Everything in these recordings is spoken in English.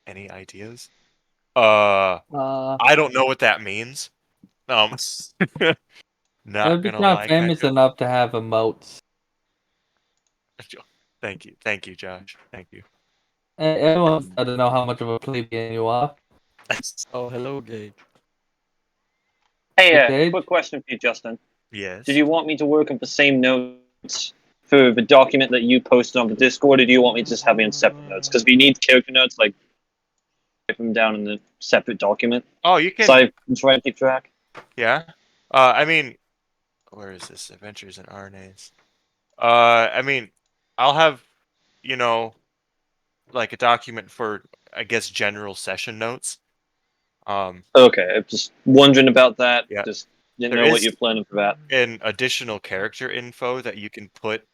Any ideas? Uh, I don't know what that means. Um, not Maybe it's gonna not lie, famous enough to have emotes. Thank you, Josh. Thank you. Everyone's got to know how much of a plebeian you are. Oh, hello, Gage. Hey, Gage? quick question for you, Justin. Did Yes. you want me to work up the same notes for the document that you posted on the Discord, or do you want me to just have it in separate notes? Because we need character notes, like, write them down in the separate document. Oh, you So can. I can try to keep track. Yeah. I mean, where is this? Adventures in Arnes. I mean, I'll have, you know, like a document for, I guess, general session notes. Okay, I'm just wondering about that. Yeah. Just didn't There know what is you're planning for that. an additional character info that you can put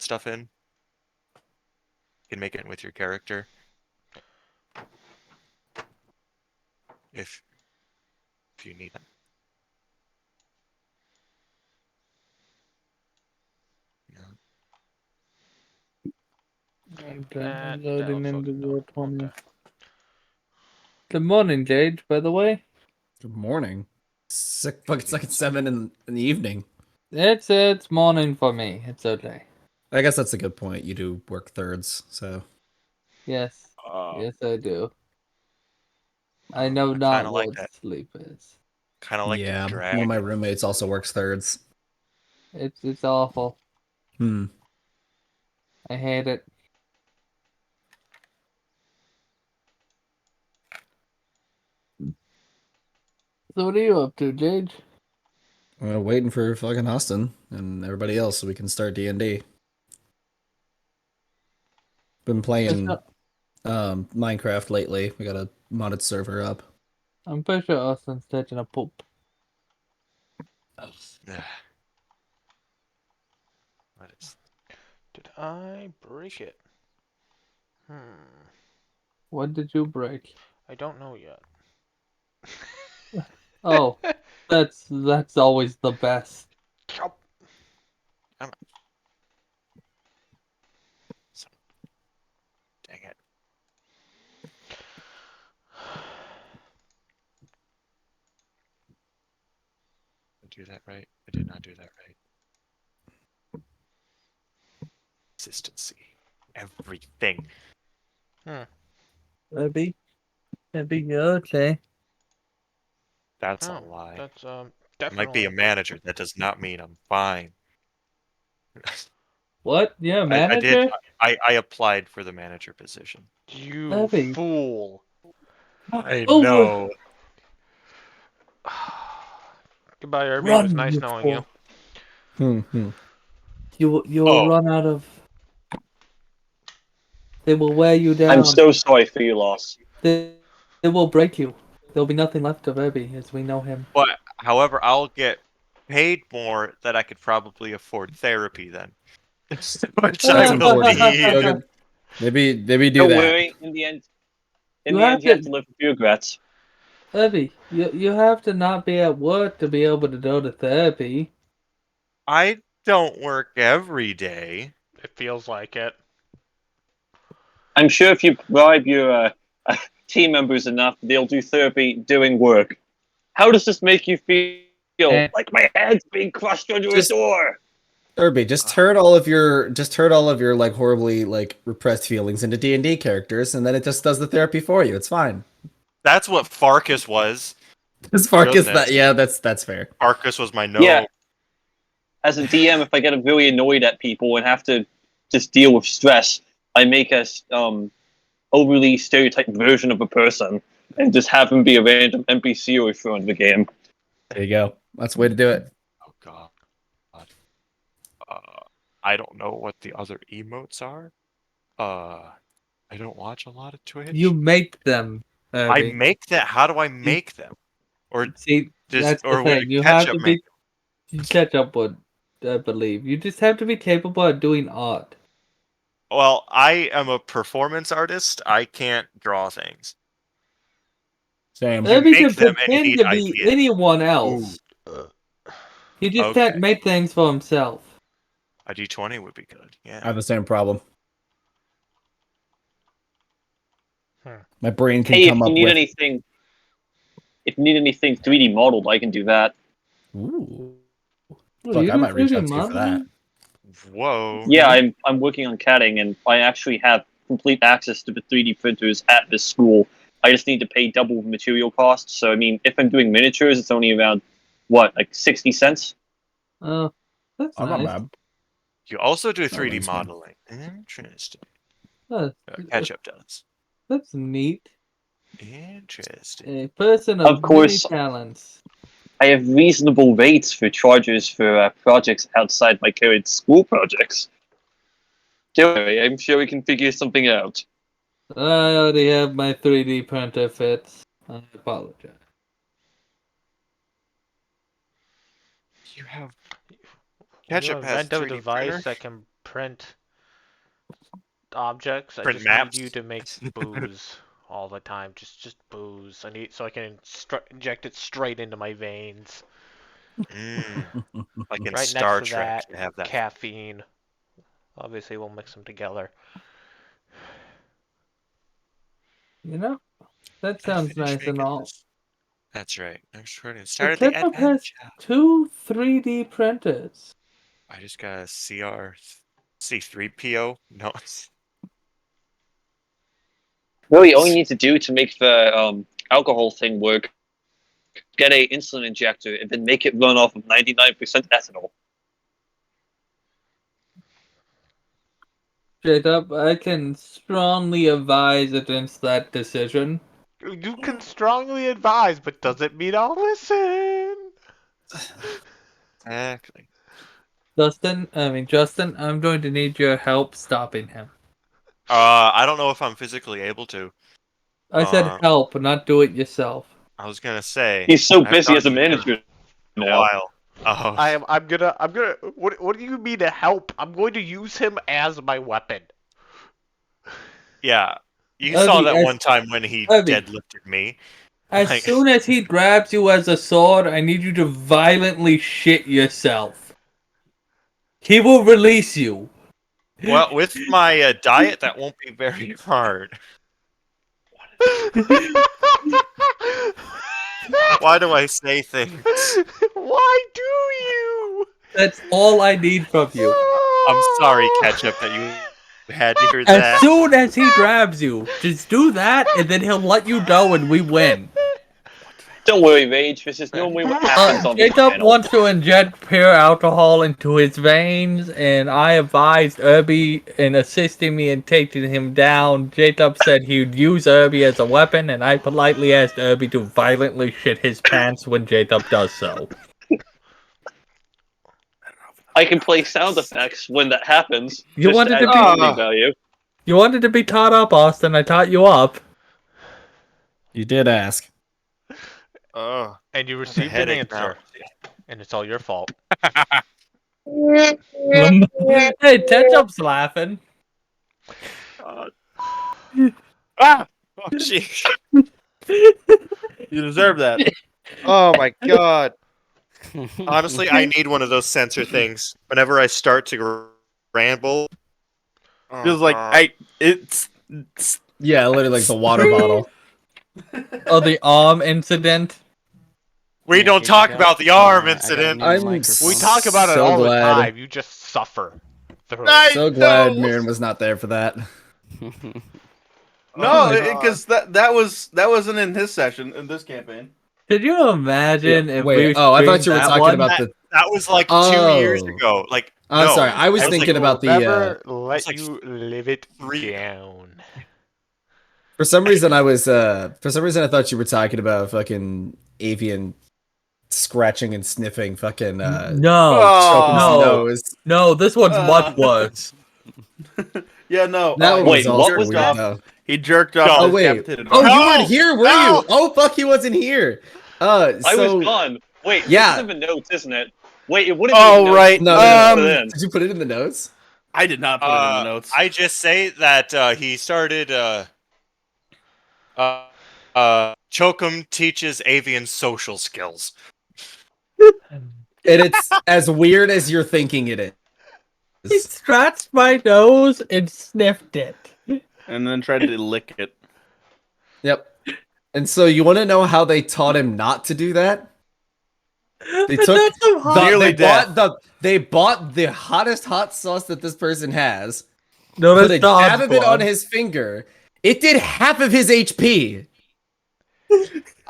stuff in. You can make it with your character if you need it. Yeah. Okay, That'll loading into fucking do it. War 20. Okay. Good morning, Gage, by the way. Good morning. It's like it's Sorry. 7 in the evening. It's morning for me. It's okay. I guess that's a good point. You do work thirds, so Yes. Uh, Yes, I do. I know I kind not of like what that. sleep is. Kind of like the yeah. One of drag. my roommates also works thirds. It's awful. Hmm. I hate it. So what are you up to, Gage? Waiting for fucking Austin and everybody else so we can start D&D. Been playing Minecraft lately. We got a modded server up. I'm pretty sure Austin's taking a poop. Ugh. What is? Did I break it? Hmm. What did you break? I don't know yet. Oh, that's always the best. Chop. Dang it. Did I do that right? I did not do that right. Consistency. Everything. Maybe okay. That's a Oh, lie. that's I might be definitely a manager. That does not mean I'm fine. What? You're a I did. manager? I applied for the manager position. You Maybe. fool. I Over. know. Goodbye, Irby. It was Run, nice you knowing you. fool. Hmm. You will Oh, run out of. They will wear you I'm down. so sorry for your loss. They will break you. There'll be nothing left of Irby as we know him. but however, I'll get paid more that I could probably afford therapy then. Which I That's will important. need. Go good. Maybe do Don't that. worry. In the end, You have you have to, to live with your regrets. Irby. You have to not be at work to be able to go to therapy. I don't work every day. It feels like it. I'm sure if you bribe your team members enough, they'll do therapy doing work. How does this make you feel? And Like my head's being crushed under a Just door. Irby, just turn all of your like horribly like repressed feelings into D&D characters and then it just does the therapy for you. It's fine. That's what Farkas was. As far as Goodness. that, yeah, that's fair. Farkas was my Yeah, no. as a DM, if I get really annoyed at people and have to just deal with stress, I make a overly stereotyped version of a person and just have him be a random NPC or throw into the game. There you go. That's the way to do it. Oh God. Uh, I don't know what the other emotes are. I don't watch a lot of you Twitch. make them, I Irby. make that. How do I You make them? Or see, does that's the or would thing. a You have ketchup to make be catch up with. I believe you just have to be capable of doing art. Well, I am a performance artist. I can't draw things. Same. You Irby make can them and you pretend need to be ideas. anyone Ooh, else. He just can't okay. make things for himself. A D20 would be good. I Yeah. have the same problem. My brain can Hey, come up with. if you need anything 3D modeled, I can do that. Ooh. Well, Fuck, you I do might reach 3D out to you for that. modeling? Whoa. Yeah, I'm working on CADing, and I actually have complete access to the 3D printers at this school. I just need to pay double material costs. So I mean, if I'm doing miniatures, it's only around like 60 cents. Oh, that's I'm not nice. mad. You also do Oh, 3D thanks, man. modeling. Interesting. That's, Ketchup does. that's neat. Interesting. A person Of of many course. talents. I have reasonable rates for charges for projects outside my current school projects. Don't worry, I'm sure we can figure something out. I already have my 3D printer fits. I apologize. You have When you Ketchup has invent a 3D printer. device that can print objects, I Print just need you maps. to make booze all the time. Just booze. I need so I can inject it straight into my veins. Like in Right next Star to Trek, that, you have that. caffeine. Obviously, we'll mix them together. You know, that I sounds finished nice and making all. this. That's right. Next recording But started the Ketchup has adventure. 2 3D printers. I just got a C3PO. No. Really, all you need to do to make the alcohol thing work, get a insulin injector and then make it run off of 99% ethanol. Jacob, I can strongly advise against that decision. You can strongly advise, but does it mean I'll listen? Exactly. Justin, I'm going to need your help stopping him. I don't know if I'm physically able to. I said help, not do it yourself. I was gonna say He's so I haven't busy talked as a to him manager in a now. while. Oh, I'm gonna. What do you mean to help? I'm going to use him as my weapon. yeah. You saw Irby, that one time when he Irby, deadlifted me. as Like, soon as he grabs you as a sword, I need you to violently shit yourself. He will release you. well, with my diet, that won't be very hard. Why do I say things? Why do you? That's all I need from you. I'm sorry, Ketchup, that you had to hear As that. soon as he grabs you, just do that, and then he'll let you go, and we win. Don't worry, Rage. This is normally what happens on this Jacob channel. wants to inject pure alcohol into his veins, and I advised Irby in assisting me in taking him down. Jacob said he'd use Irby as a weapon, and I politely asked Irby to violently shit his pants when Jacob does so. I can play sound effects when that happens, You just to wanted add to be comedy value. you wanted to be taught up, Austin. I taught you up. You did ask. Oh, And you I have a received an headache now. answer, and it's all your fault. Hey, Ketchup's laughing. Ah! Oh, jeez. You deserve that. Oh my god. Honestly, I need one of those sensor things. Whenever I start to ramble. Feels like it's Yeah, literally like the water bottle. Oh, the arm incident. We Yeah, don't okay, talk I got- about the arm I got a incident. new I'm microphone. We talk about it so all the glad. time. You just suffer through it. I So glad know. Mirren was not there for that. no, my because that wasn't in his session in this campaign. Could you imagine if we Wait, oh, I thought streamed you were that talking one? about the. That was like 2 years Oh. ago. Like, I'm no, sorry. I was that thinking like, about the. Never let it's like you live it 3 down. For some reason, I was. For some reason, I thought you were talking about fucking avian scratching and sniffing fucking. No, Choco's Oh, nose. no, this one's much Uh. worse. Yeah, no. That one was Wait, also what was weird that? though. He jerked off No. Oh his wait. decapitated Oh, arm. you No! weren't here, were No! you? Oh fuck, he wasn't here. I So was gone. Wait, yeah. this is in the notes, isn't it? Wait, it wouldn't be Oh, in the notes. right. No, Put no, it no. in. Did you put it in the notes? I did not put it in the notes. I just say that he started Chokum teaches avian social skills. And it's as weird as you're thinking it He is. scratched my nose and sniffed it. And then tried to lick it. Yep. And so you want to know how they taught him not to do that? They But took that's so hot. Nearly they bought the hottest hot sauce that this person has, No, put that's a God's dab of it on blood. his finger. It did half of his HP.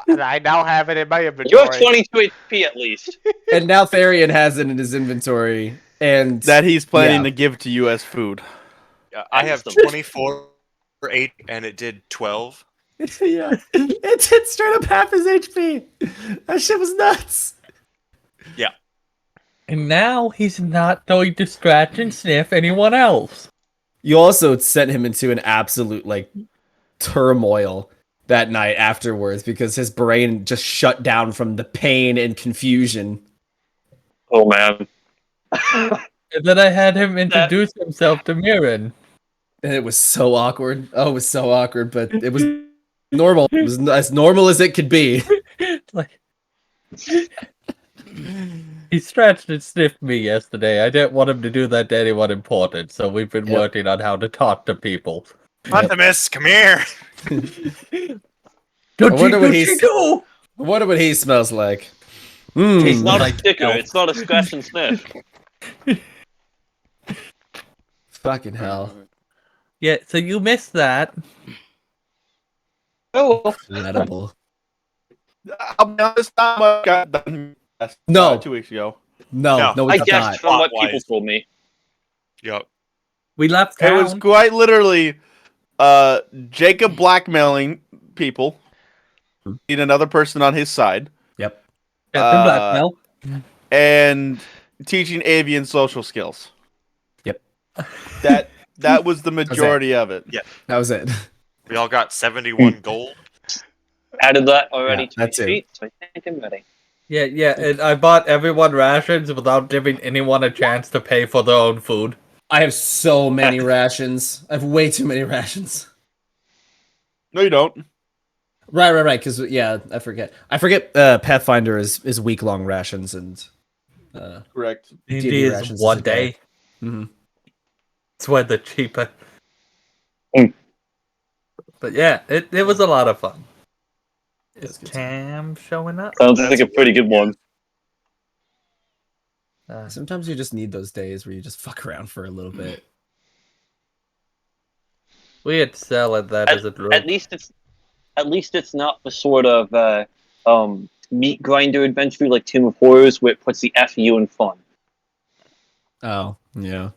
And I now have it in my You have inventory. 22 HP at least. And now Therian has it in his inventory. And that he's planning Yeah. to give to you as food. I have Excellent. 24 for 8, and it did 12. yeah, it did straight up half his HP. That shit was nuts. And now he's not going to scratch and sniff anyone else. You also sent him into an absolute like turmoil that night afterwards because his brain just shut down from the pain and confusion. Oh man. And then I had him introduce himself to Mirren. And it was so awkward. Oh, it was so awkward, but it was normal. It was as normal as it could be. Like, he scratched and sniffed me yesterday. I didn't want him to do that to anyone important, so we've been Yep. working on how to talk to people. Optimus, come here. Don't wonder what you he's- do? I wonder what he smells like. It's not like a sticker. elf. It's not a scratch and sniff. Fucking hell. Yeah, so you missed that. Oh, well. Incredible. I'll be honest, not much got done No. 2 weeks ago. No, No, I it's guessed not. from what people Plot-wise. told me. Yep. We left It town. was quite literally Jacob blackmailing people, need another person on his side, Yep. Captain Blackmail. and teaching avian social skills. Yep. That was the majority of it. That was it. We all got 71 gold. Added that already Yeah, to my that's it. sheet, so I think I'm ready. Yeah, and I bought everyone rations without giving anyone a chance to pay for their own food. I have so many rations. I have way too many rations. No, you don't. Right. Because yeah, I forget. Pathfinder is week long rations and Correct. D&D D&D is rations one is a day. day. Mhm. It's when they're cheaper. Mm. But yeah, it was a lot of fun. That's Is good. Tam showing up? Sounds like a pretty good one. Sometimes you just need those days where you just fuck around for a little bit. We had to sell it that as a drug. At least it's not the sort of meat grinder adventure like Tomb of Horrors where it puts the FU in fun. Oh, yeah.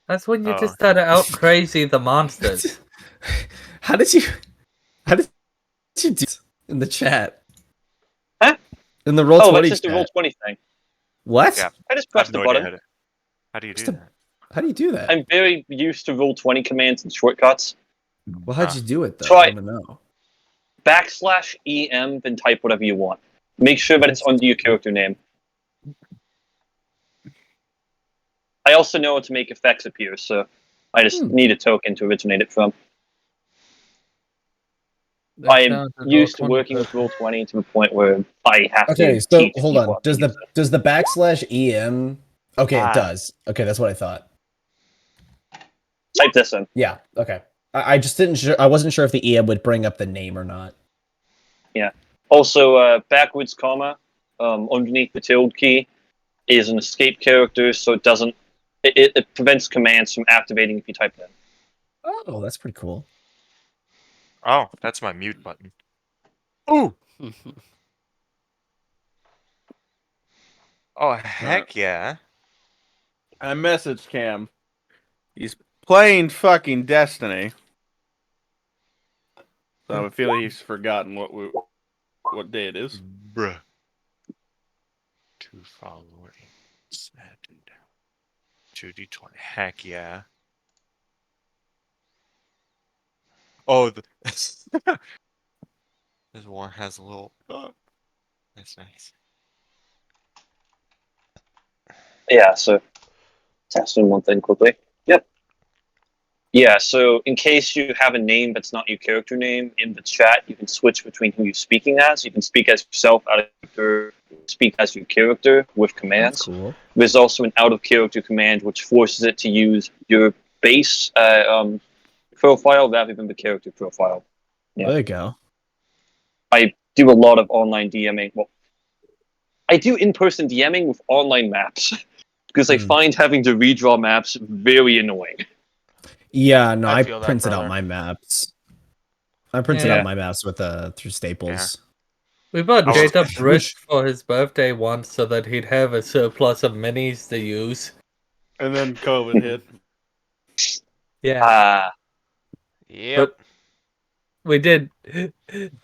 That's when you Oh. just started out crazy the monsters. How did you do this in the chat? Huh? In the roll Oh, 20 that's just a chat. roll 20 thing. What? Yeah. I just I have pressed the no idea button. how do you do Just a- that? How do you do that? I'm very used to roll 20 commands and shortcuts. Well, how'd you do it though? Try- I don't know. /EM, then type whatever you want. Make sure that it's under your character name. I also know how to make effects appear, so I just need a token to originate it from. I am used to working with Roll20 to the point where I have Okay, to so teach hold people on. how to use it. Does the /EM? Okay, Ah. it does. Okay, that's what I thought. Type this in. Yeah. Okay. I just didn't. I wasn't sure if the EM would bring up the name or not. Also, backwards comma underneath the tilde key is an escape character, so it doesn't. It prevents commands from activating if you type it in. Oh, that's pretty cool. Oh, that's my mute button. Ooh. Oh, heck yeah. I messaged Cam. He's playing fucking Destiny. So I have a feeling he's forgotten what day it is. Bruh. 2 following. 2d20. Heck yeah. Oh, this one has a little. Oh, that's nice. Yeah, so testing one thing quickly. Yep. Yeah, so in case you have a name that's not your character name in the chat, you can switch between who you're speaking as. You can speak as yourself out of character, speak as your character with commands. That's cool. There's also an out of character command which forces it to use your base profile rather than the character profile. Yeah. There you go. I do a lot of online DMing. Well, I do in-person DMing with online maps because I find having to redraw maps very annoying. Yeah, no, I I feel that, printed out brother. my maps. I printed Yeah. out my maps with through Staples. We bought I was- Jacob Which- wrist for his birthday once so that he'd have a surplus of minis to use. And then COVID hit. Yeah, Ah, Yep. we did.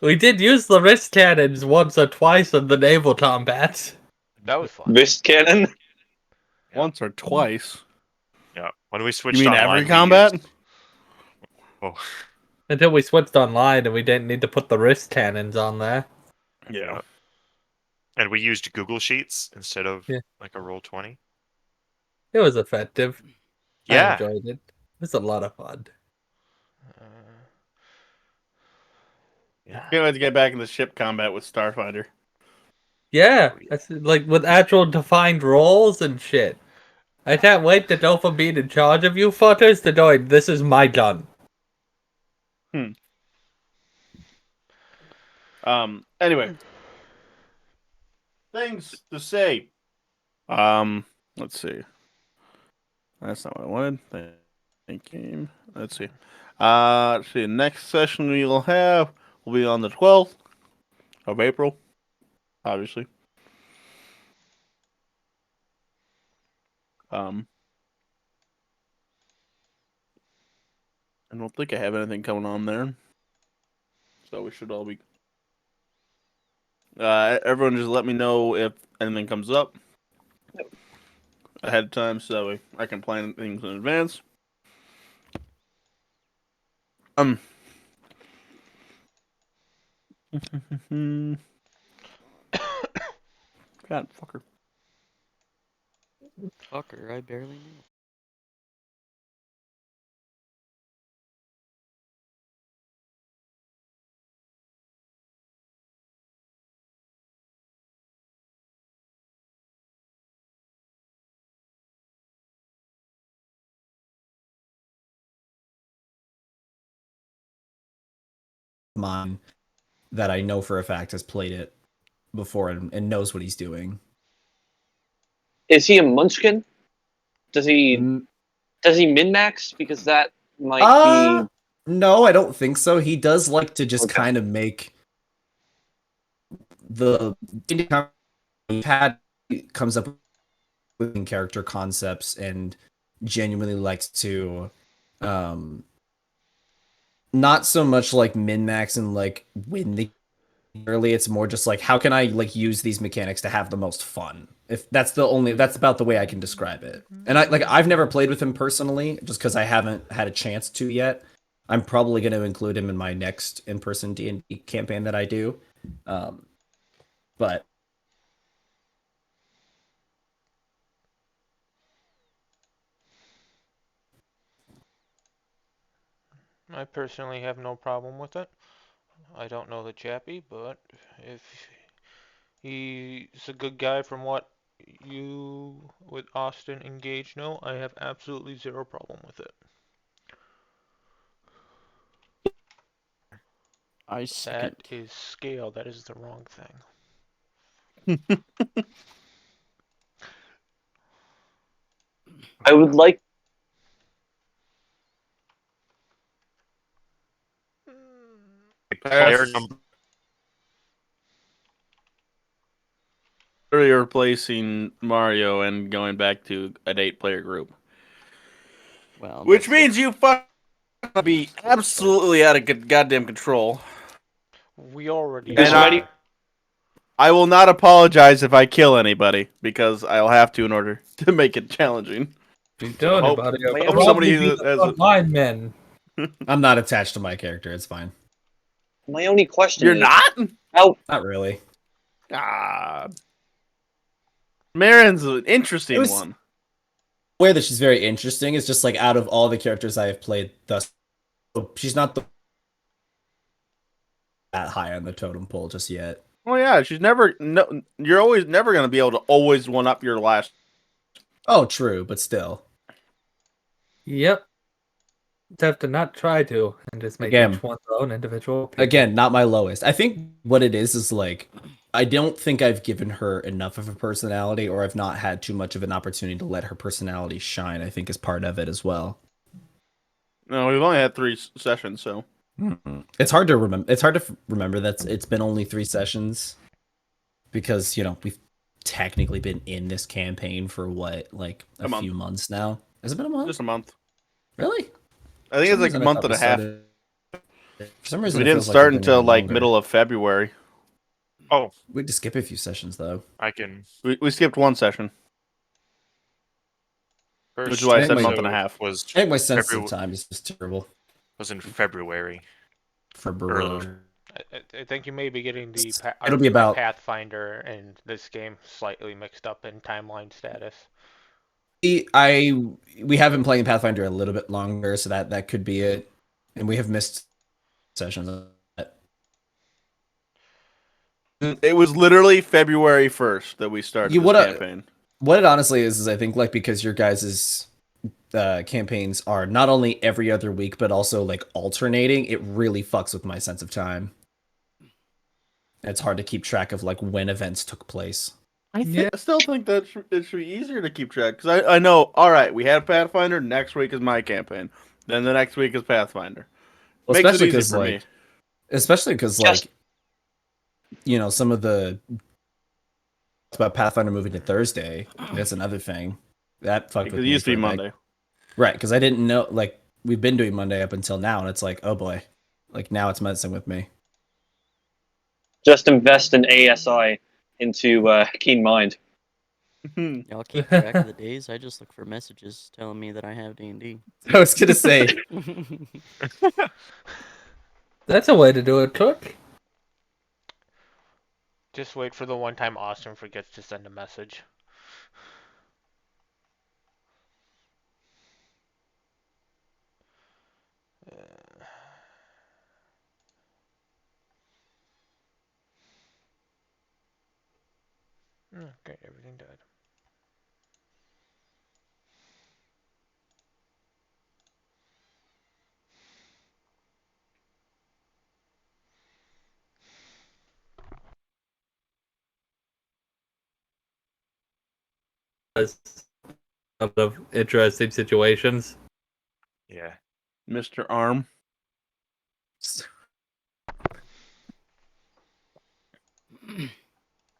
We did use the wrist cannons once or twice in the naval combats. That was fun. wrist cannon. Once or twice. Yeah. When we You switched mean online, every we combat? used- oh, Until we switched online and we didn't need to put the wrist cannons on there. Yeah. and we used Google Sheets instead of Yeah. like a Roll20. It was effective. I Yeah. enjoyed it. It was a lot of fun. Uh, Yeah. Can't wait to get back in the ship combat with Starfighter. Yeah, Oh, yeah. that's like with actual defined roles and shit. I can't wait to go from being in charge of you fuckers to going, this is my gun. Anyway. Things to say. Let's see. That's not what I wanted. Thank you. Let's see. Let's see. Next session we will have will be on the 12th of April, obviously. I don't think I have anything coming on there, so we should all be. Everyone, just let me know if anything comes up ahead of time, so I can plan things in advance. God, fucker. Fucker, I barely knew. Mine that I know for a fact has played it before and knows what he's doing. Is he a munchkin? Does he Mm, min max? Because that might Uh, be. no, I don't think so. He does like to just Okay. kind of make the we've had comes up with character concepts and genuinely likes to not so much like min max and like win the early. It's more just like how can I like use these mechanics to have the most fun. If that's the only that's about the way I can describe it. And I've never played with him personally just because I haven't had a chance to yet. I'm probably going to include him in my next in-person D&D campaign that I do. But I personally have no problem with it. I don't know the chappie, but if he's a good guy from what you with Austin and Gage know, I have absolutely zero problem with it. I second. That is scale, that is the wrong thing. I would like. Player number. You're replacing Mario and going back to an 8-player group. Well, Which that's means you be absolutely out of goddamn control. We already Because are. I will not apologize if I kill anybody, because I'll have to in order to make it challenging. You don't, hope- buddy. hope I'll somebody probably be has the a- front line men. I'm not attached to my character. It's fine. My only question You're is not? how. Not really. Ah. Marin's an interesting It was- one. The way that she's very interesting is just like out of all the characters I have played thus, she's not that high on the totem pole just yet. Oh yeah, she's never. No, you're always never gonna be able to always one up your last. Oh, true, but still. Yep. have to not try to, and just make Again. each one their own individual people. Again, not my lowest. I think what it is like, I don't think I've given her enough of a personality, or I've not had too much of an opportunity to let her personality shine. I think is part of it as well. No, we've only had 3 sessions, so It's hard to remember. It's hard to remember that it's been only 3 sessions, because we've technically been in this campaign for what, like a month. few months now. Has it been a month? just a month. Really? I think it's like a month and a half. For some reason, We it didn't feels like start it's been until even like longer. middle of February. Oh, We had to skip a few sessions though. I can. We skipped 1 session, First which is why I said Anyway. month and a half. Was I think my sense of February time is just terrible. was in February. For Baroque. I think you may be getting the It'll be about- Pathfinder and this game slightly mixed up in timeline status. We have been playing Pathfinder a little bit longer, so that could be it. And we have missed sessions. It was literally February 1st that we started this campaign. What it honestly is I think like because your guys' campaigns are not only every other week but also like alternating, it really fucks with my sense of time. It's hard to keep track of like when events took place. I still think that it should be easier to keep track, because I know, all right, we had Pathfinder, next week is my campaign, then the next week is Pathfinder. Well, Makes especially it easy because for me. like some of the about Pathfinder moving to Thursday. That's another thing that fucked Because with it me used to be for a bit. Monday. Right? Because I didn't know, like, we've been doing Monday up until now, and it's like, oh boy, like now it's messing with me. Just invest in ASI into Keen Mind. Y'all keep track of the days. I just look for messages telling me that I have D&D. I was gonna say, That's a way to do it, Cook. Just wait for the one time Austin forgets to send a message. Okay, everything died. A lot of interesting situations. Yeah. Mr. Arm.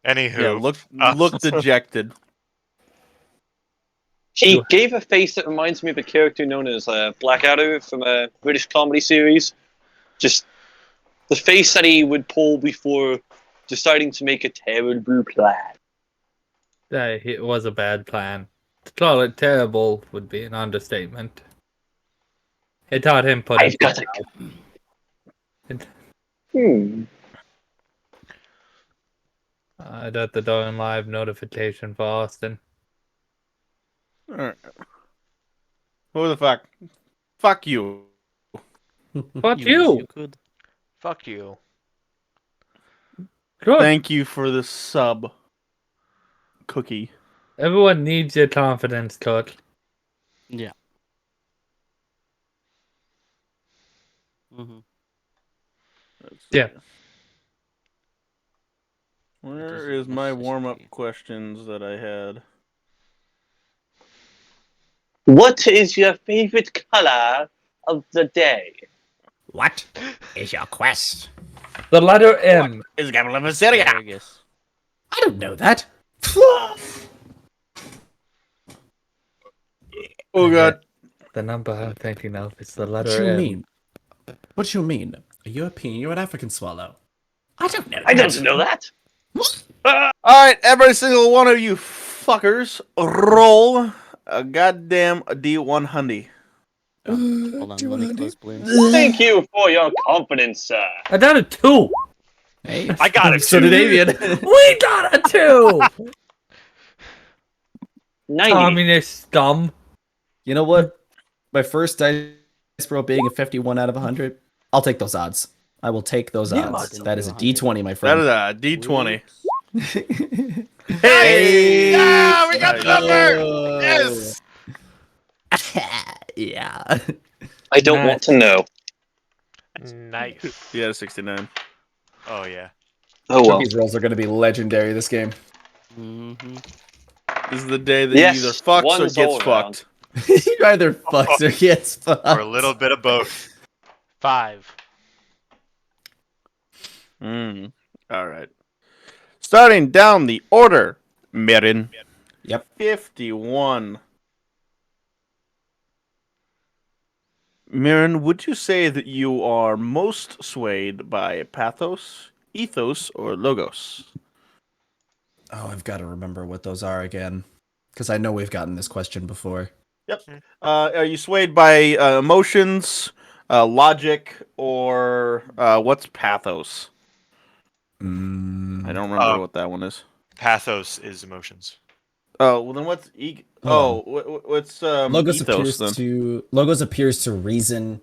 Anywho, Yeah, look dejected. He gave a face that reminds me of a character known as Blackadder from a British comedy series. Just the face that he would pull before deciding to make a terrible plan. It was a bad plan. To call it terrible would be an understatement. It taught him put I've got I got the Darn Live notification for Austin. Alright. Who the fuck? Fuck you. Fuck wish you! you could. Fuck you. Good. Thank you for the sub. Cookie. Everyone needs your confidence, Cook. Yeah. Mm-hmm. Let's Yeah. see. Where doesn't is my warm-up necessarily- questions that I had? What is your favorite color of the day? what is your quest? The letter M. Is capital of a city? Asparagus. I don't know that. Oh god. The number I'm thinking of is the What letter you M. mean? What you mean? A European or an African swallow? I don't know. I don't know that. Alright, every single one of you fuckers, roll a goddamn D100. Hold on, let me close Bloom. Thank you for your confidence, sir. I got a 2! Hey, I got it. so did Avian. We got a 2! 90. Communist scum. You know what? My first dice roll being a 51 out of 100. I'll take those odds. I will take those Yeah, odds. didn't That do is a 100. D20, my That friend. is a D20. Whoops. Hey! Yeah, we got the Nice. number. Yes. Yeah. I don't want to know. Nice. Yeah, 69. Oh yeah. Oh well. Cookies rolls are going to be legendary this game. Mm-hmm. This is the day that Yes, he either fucks or one's gets all around. fucked. He either fucks or gets fucked. Or a little bit of both. 5. All right. Starting down the order, Merin. Yep. 51. Mirren, would you say that you are most swayed by pathos, ethos, or logos? Oh, I've got to remember what those are again. Because I know we've gotten this question before. Yep. Are you swayed by emotions, logic, or what's pathos? I don't remember what that one is. Pathos is emotions. Oh, well then what's Hold what's Logos ethos appears then? to logos appears to reason,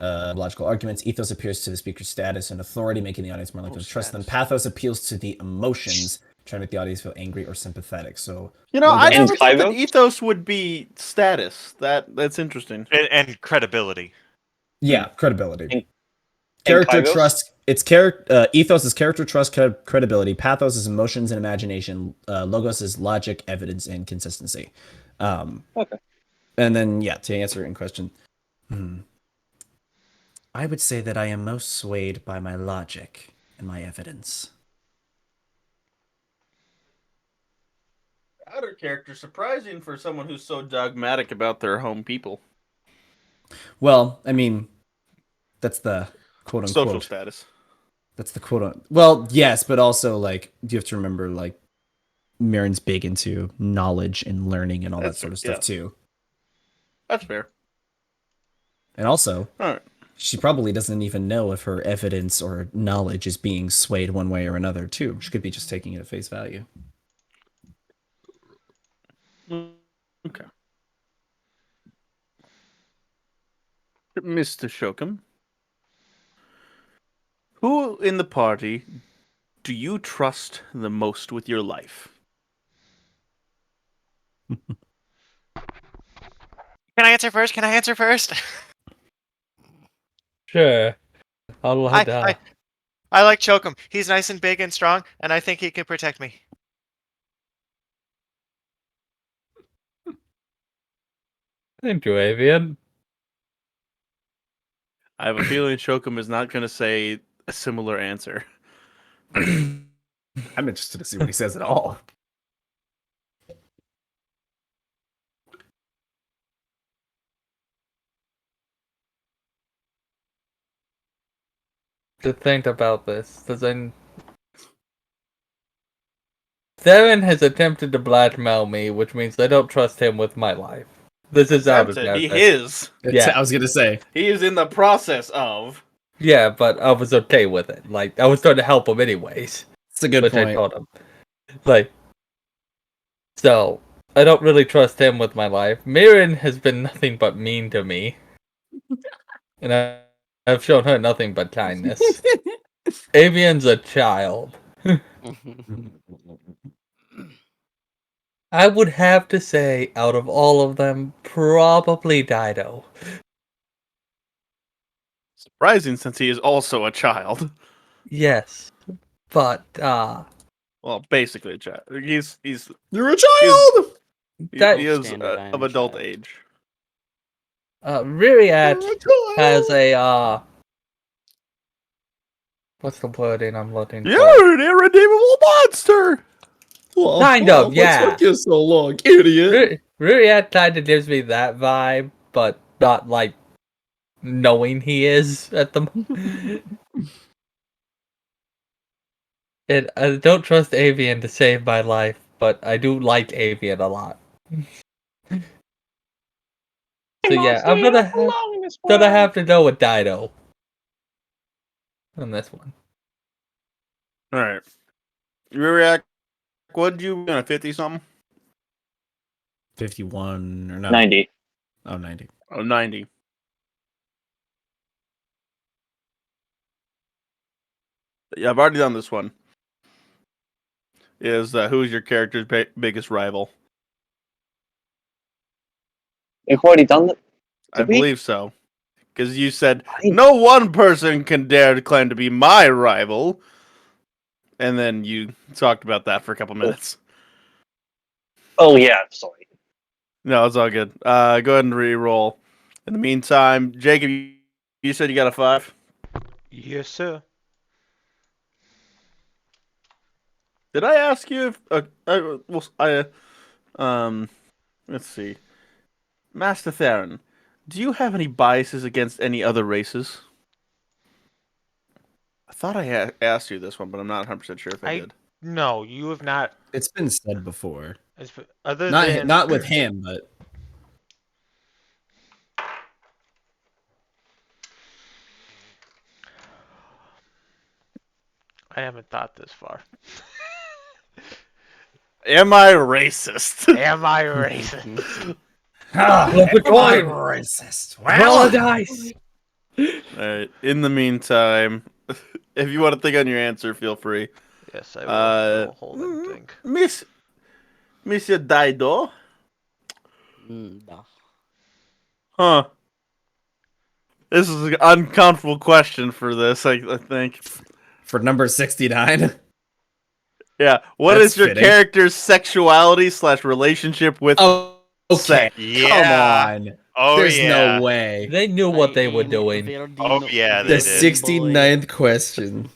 logical arguments. Ethos appears to the speaker's status and authority, making the audience more likely to trust them. Pathos appeals to the emotions, trying to make the audience feel angry or sympathetic. So You know, I logos- never thought that Kairos? ethos would be status. That's interesting. And credibility. yeah, credibility. And Character Kairos? trust. It's ethos is character trust credibility. Pathos is emotions and imagination. Logos is logic, evidence, and consistency. Okay. And then to answer in question, I would say that I am most swayed by my logic and my evidence. Outer character surprising for someone who's so dogmatic about their home people. Well, I mean, that's the quote unquote Social status. That's the quote. Well, yes, but also like you have to remember like Marin's big into knowledge and learning and all that sort of stuff too. That's fair. And also, All right. she probably doesn't even know if her evidence or knowledge is being swayed one way or another too. She could be just taking it at face value. Okay. Mr. Shokum, who in the party do you trust the most with your life? Can I answer first? Can I answer first? Sure. I'll let I like Chokum. He's nice and big and strong, and I think he can protect me. Thank you, Avian. I have a feeling Shokum is not going to say a similar answer. I'm interested to see what he says at all. To think about this, Darren has attempted to blackmail me, which means I don't trust him with my life. This is out of He character. is. Yeah. I was gonna say. He is in the process of. Yeah, but I was okay with it. Like, I was trying to help him anyways. It's a good which point. I told him. Like, so, I don't really trust him with my life. Mirren has been nothing but mean to me. And I've shown her nothing but kindness. Avian's a child. I would have to say, out of all of them, probably Dido. Surprising since he is also a child. Yes. But, Well, basically a child. He's You're a child! That- he is Standard, I am of a adult child. age. Ririat You're a child! has a, what's the wording I'm looking for? You're an irredeemable monster. Kind of, yeah. What took you so long, idiot? Ririat kind of gives me that vibe, but not like knowing he is at the moment. And I don't trust Avian to save my life, but I do like Avian a lot. So yeah, I'm gonna have to go with Dido on this one. All right. You react? What'd you be on a 50 something? 51 or no? 90. Oh, 90. Oh, 90. Yeah, I've already done this one. Is who's your character's biggest rival? We've already done that. I believe so. Because you said, I- no one person can dare to claim to be my rival. And then you talked about that for a couple minutes. Oh yeah, sorry. No, it's all good. Go ahead and re-roll. In the meantime, Jacob, you said you got a 5? Yes, sir. Did I ask you if... let's see. Master Theron, do you have any biases against any other races? I thought I asked you this one, but I'm not 100% sure if I did. No, you have not. It's been said before. Other Not than not with him, but I haven't thought this far. Am I racist? Am I racist? Flip a coin. racist. Roll a dice. Alright, in the meantime, if you want to think on your answer, feel free. Yes, I will hold and think. Monsieur Dido? Nah. Huh. This is an uncomfortable question for this, I think. For number 69. Yeah, what That's is your fitting. character's sexuality / relationship with Oh, okay. sex? Yeah. Come on. Oh There's yeah. no way. They knew what I they were am doing. Oh, yeah, they The did. 69th question.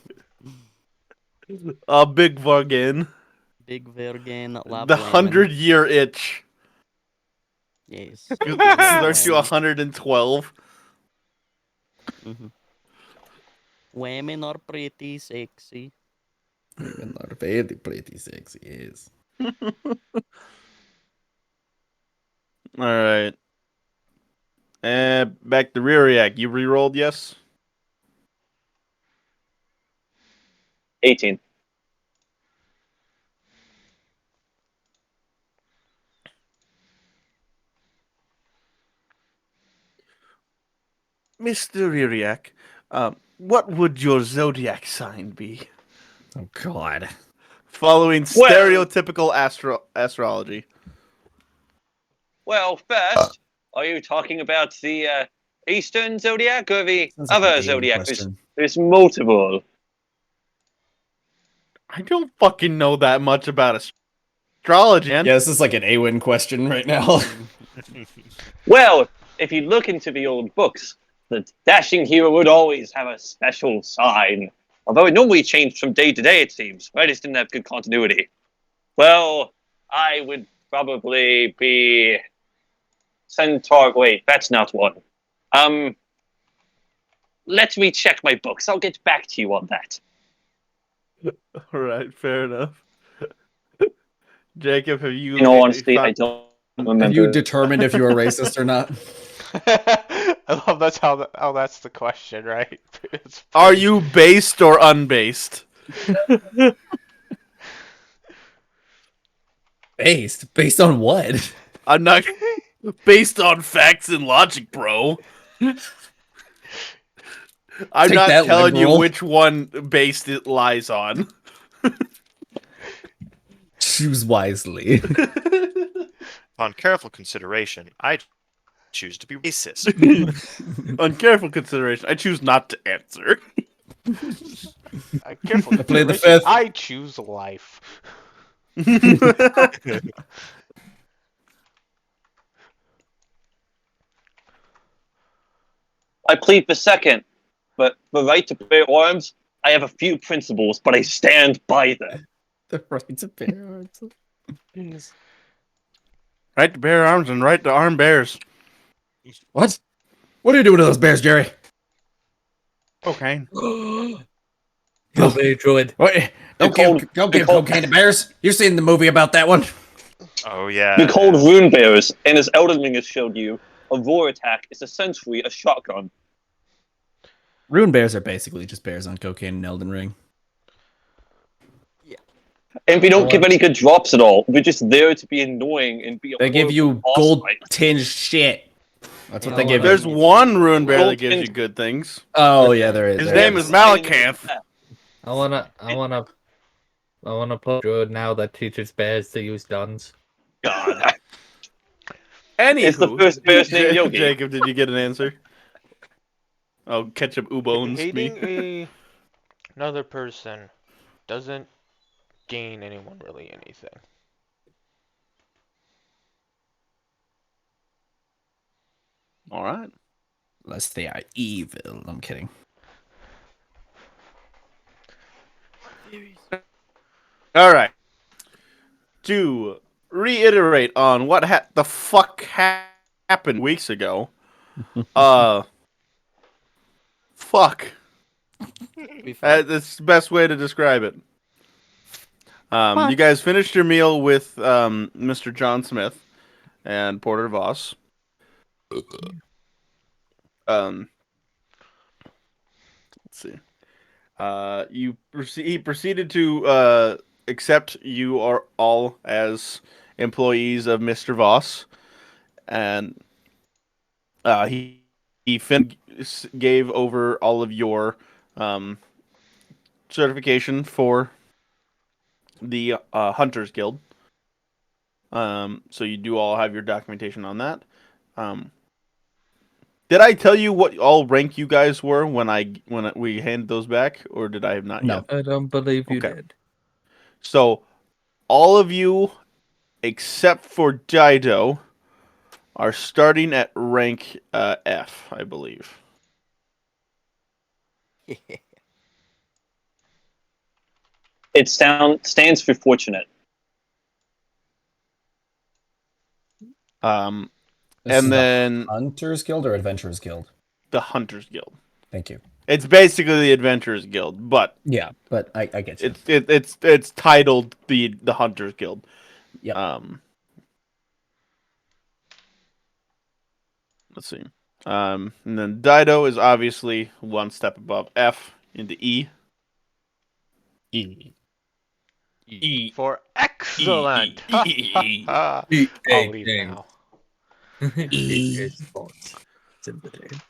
A big bargain. Big Vergen Lab The 100-year itch. Yes. Starts you 112. Mhm. Women are pretty sexy. Women are very pretty sexy, yes. Alright. And back to Reariac. You re-rolled, yes? 18. Mr. Reariac, what would your zodiac sign be? Oh, God. Following Well- stereotypical astrology. Well, first, are you talking about the Eastern Zodiac or the Sounds like an other alien Zodiac? question. There's multiple. I don't fucking know that much about astrology, man. Yeah, this is like an AWIN question right now. Well, if you look into the old books, the dashing hero would always have a special sign. Although it normally changed from day to day, it seems. I just didn't have good continuity. Well, I would probably be Centaur. Wait, that's not one. Let me check my books. I'll get back to you on that. Alright, fair enough. Jacob, have you... In all honesty, I don't remember. Have you determined if you're a racist or not? I love that's how that's the question, right? It's Are you based or unbased? Based on what? I'm not... Based on facts and logic, bro. I'm Take not that, telling liberal. you which one based it lies on. Choose wisely. On careful consideration, I choose to be racist. On careful consideration, I choose not to answer. Careful. I played the consideration. fifth. I choose life. I plead the second, but the right to bear arms, I have a few principles, but I stand by them. The right to bear arms. Right to bear arms and right to arm bears. What? What are you doing to those bears, Jerry? Okay. Hillbilly druid. Wait, don't give cocaine to bears. You've seen the movie about that one. Oh yeah. They're called rune bears, and as Elden Ring has showed you, a roar attack is essentially a shotgun. Rune bears are basically just bears on cocaine in Elden Ring. And we don't give any good drops at all. We're just there to be annoying and be a They give you horrible boss gold fight. tinged shit. That's what Yeah, they give you. There's one rune bear Well, that gives you good things. Oh yeah, there is. His there name is Malakanth. I wanna put druid now that teaches bears to use guns. God. It's the Anywho, first bear's name Yogi. Jacob, did you get an answer? Oh, ketchup ubones me. Hating another person doesn't gain anyone really anything. All right. Unless they are evil. I'm kidding. All right. To reiterate on what the fuck happened weeks ago. Uh, fuck. We fine. That's the best way to describe it. You guys finished your meal with Mr. John Smith and Porter Voss. Um, let's see. He proceeded to accept you are all as employees of Mr. Voss, and he gave over all of your um, certification for the Hunters Guild. So you do all have your documentation on that. Um, did I tell you what all rank you guys were when we handed those back, or did I have not No. yet? I don't believe you Okay. did. So all of you except for Dido are starting at rank F, I believe. It stands for fortunate. Um, This is and the then Hunters Guild or Adventurers Guild? the Hunters Guild. Thank you. It's basically the Adventurers Guild, but Yeah, but I get you. it's titled the Hunters Guild. Yep. Let's see. And then Dido is obviously one step above F into E. E. For excellent! E. I'll leave James. now. It's sports. It's in the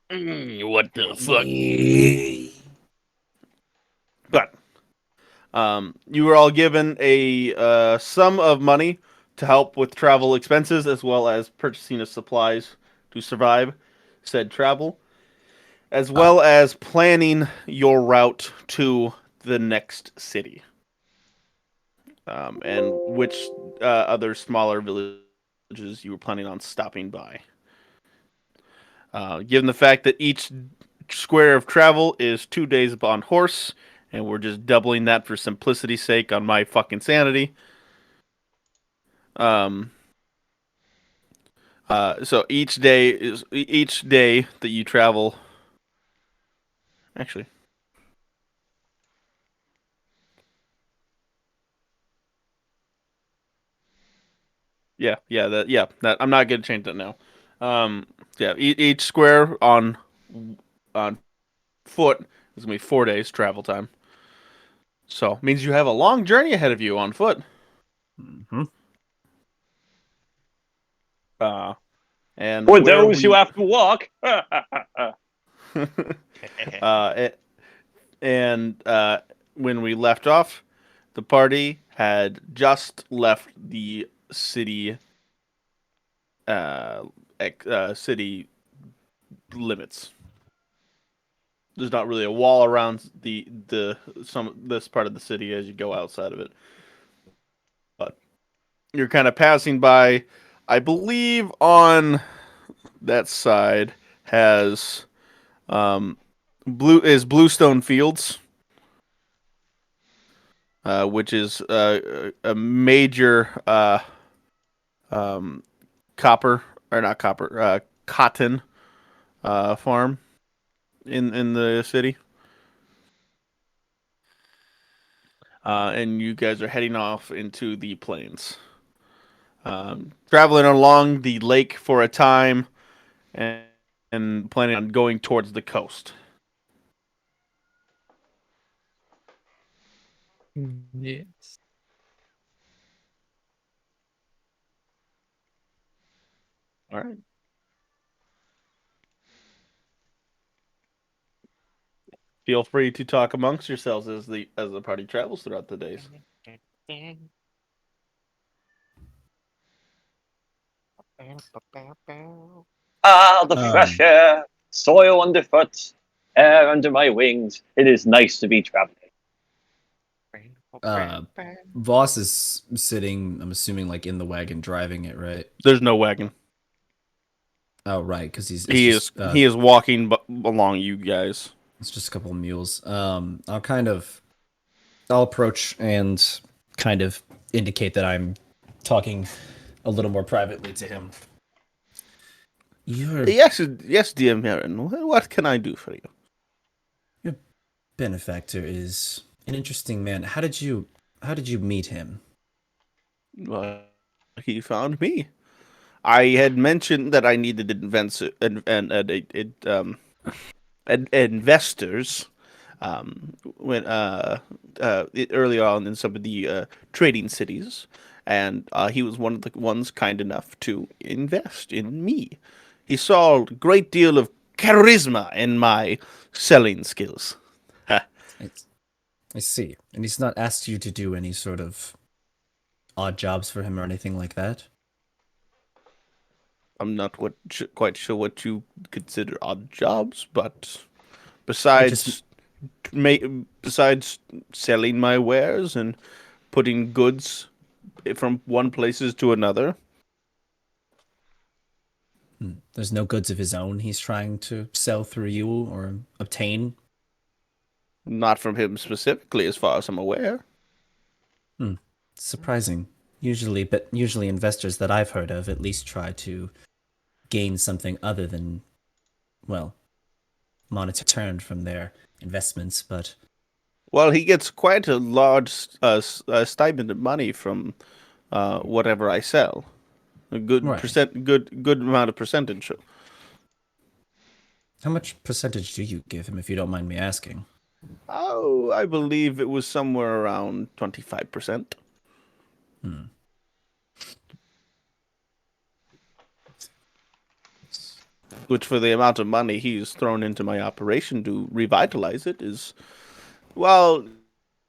name. What the fuck? But you were all given a sum of money to help with travel expenses as well as purchasing of supplies to survive said travel, as well as planning your route to the next city, and which other smaller villages you were planning on stopping by. Given the fact that each square of travel is 2 days on horse, and we're just doubling that for simplicity's sake on my fucking sanity. Um. So each day that you travel. Actually, that I'm not gonna change that now. Yeah, each square on foot is gonna be 4 days travel time. So means you have a long journey ahead of you on foot. Mm-hmm. Uh, and For where those who we have to walk. it, and when we left off, the party had just left the city uh, city limits. There's not really a wall around the some this part of the city as you go outside of it, but you're kind of passing by. I believe on that side has Bluestone Fields, which is a major um, copper or not copper cotton farm in the city. And you guys are heading off into the plains, traveling along the lake for a time, and, and planning on going towards the coast. Yes. All right. Feel free to talk amongst yourselves as the party travels throughout the days. Ah, the fresh Um, air, soil underfoot, air under my wings. It is nice to be traveling. Voss is sitting, I'm assuming, like in the wagon driving it, right? There's no wagon. Oh, right, because it's He just is he is walking along you guys. it's just a couple of mules. I'll approach and kind of indicate that I'm talking a little more privately to him. Your Yes, dear Marin. What can I do for you? benefactor is an interesting man. How did you meet him? Well, he found me. I had mentioned that I needed investors when earlier on in some of the trading cities, and he was one of the ones kind enough to invest in me. He saw a great deal of charisma in my selling skills. It's, I see. And he's not asked you to do any sort of odd jobs for him or anything like that? I'm not quite sure what you consider odd jobs, but Or just besides besides selling my wares and putting goods from one places to another, there's no goods of his own he's trying to sell through you or obtain? not from him specifically, as far as I'm aware. Surprising. Usually investors that I've heard of at least try to gain something other than, well, monetary return from their investments, but Well, he gets quite a large stipend of money from whatever I sell. A good right. percent, good amount of percentage. How much percentage do you give him, if you don't mind me asking? Oh, I believe it was somewhere around 25%. Which, for the amount of money he's thrown into my operation to revitalize it, is, well,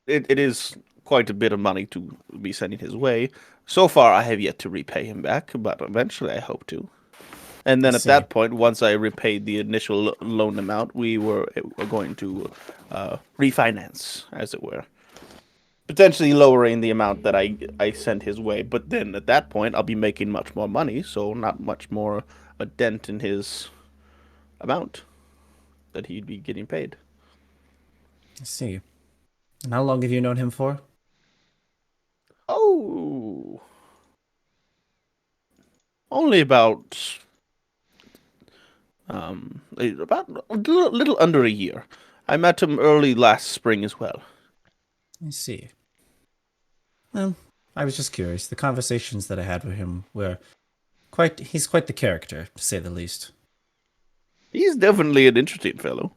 it is quite a bit of money to be sending his way. So far, I have yet to repay him back, but eventually I hope to. And I then at see. that point, once I repaid the initial loan amount, we were going to refinance, as it were. Potentially lowering the amount that I sent his way. But then at that point, I'll be making much more money, so not much more a dent in his amount that he'd be getting paid. I see. And how long have you known him for? Oh, only about a little under a year. I met him early last spring as well. I see. Well, I was just curious. The conversations that I had with him were he's quite the character, to say the least. He's definitely an interesting fellow.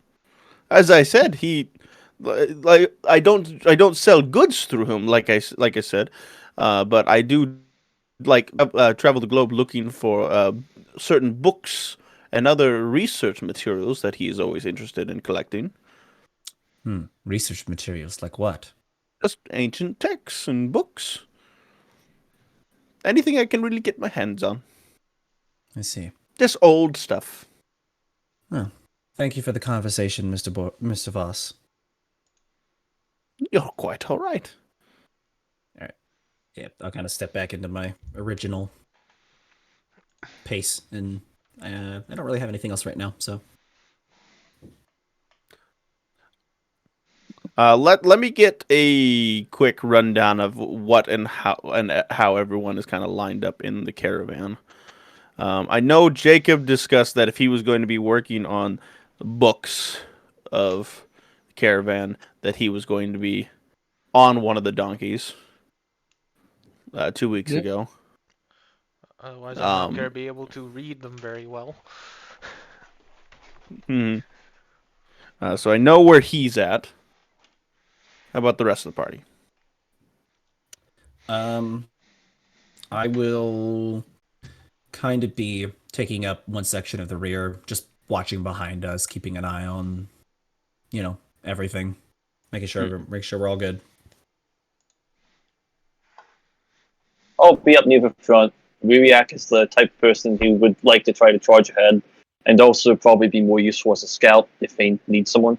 As I said, he like I don't sell goods through him like I said, but I do travel the globe looking for certain books and other research materials that he is always interested in collecting. Research materials like what? Just ancient texts and books. Anything I can really get my hands on. I see. Just old stuff. Oh, thank you for the conversation, Mr. Voss. You're quite all right. All right. Yeah, I'll kind of step back into my original pace, and I don't really have anything else right now, so. Let me get a quick rundown of what and how everyone is kind of lined up in the caravan. I know Jacob discussed that if he was going to be working on books of the caravan, that he was going to be on one of the donkeys 2 weeks Yeah. ago. Otherwise, I'm not going to be able to read them very well. So I know where he's at. How about the rest of the party? I will kind of be taking up one section of the rear, just watching behind us, keeping an eye on, everything, making sure we're all good. I'll be up near the front, Ririak is the type of person who would like to try to charge ahead, and also probably be more useful as a scout if they need someone.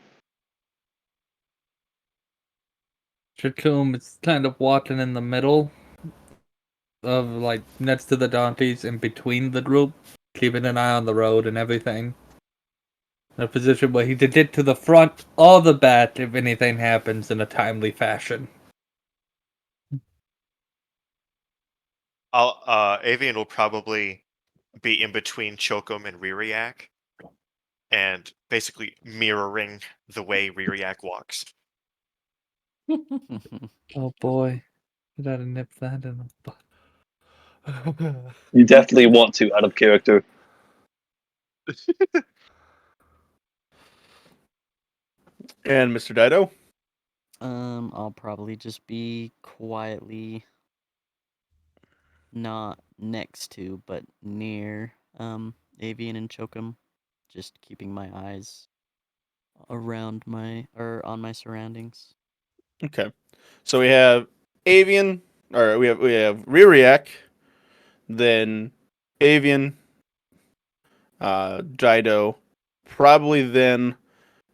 Shakum is kind of walking in the middle of, like, next to the donkeys in between the group, keeping an eye on the road and everything. In a position where he could get to the front or the back if anything happens in a timely fashion. Avian will probably be in between Chokum and Ririak, and basically mirroring the way Ririak walks. Oh boy. You gotta nip that in the butt. You definitely want to out of character. And Mr. Dido? I'll probably just be quietly not next to, but near Avian and Chokum, just keeping my eyes around on my surroundings. Okay. So we have Avian, or we have Ririak, then Avian, Dido, probably then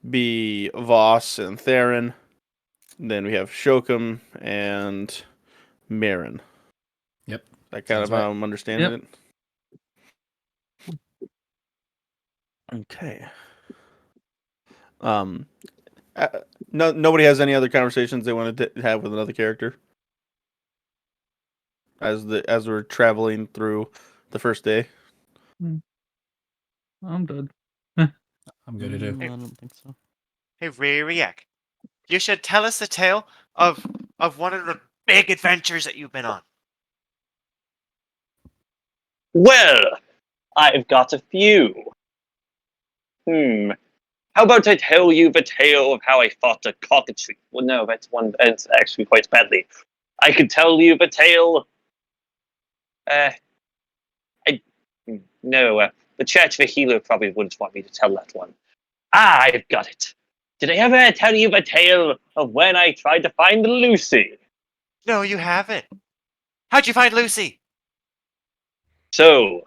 be Voss and Theron. Then we have Shokum and Marin. Yep. That kind Sounds of right. how I'm understanding Yep. it. Okay. Nobody has any other conversations they want to have with another character as we're traveling through the first day. I'm good. I'm good to do. I don't think so. Hey, Ririak, you should tell us the tale of one of the big adventures that you've been on. Well, I've got a few. How about I tell you the tale of how I fought a cockatrice? Well, no, that's actually quite badly. I could tell you the tale. No, the Church of a Healer probably wouldn't want me to tell that one. I've got it. Did I ever tell you the tale of when I tried to find Lucy? No, you haven't. How'd you find Lucy? So,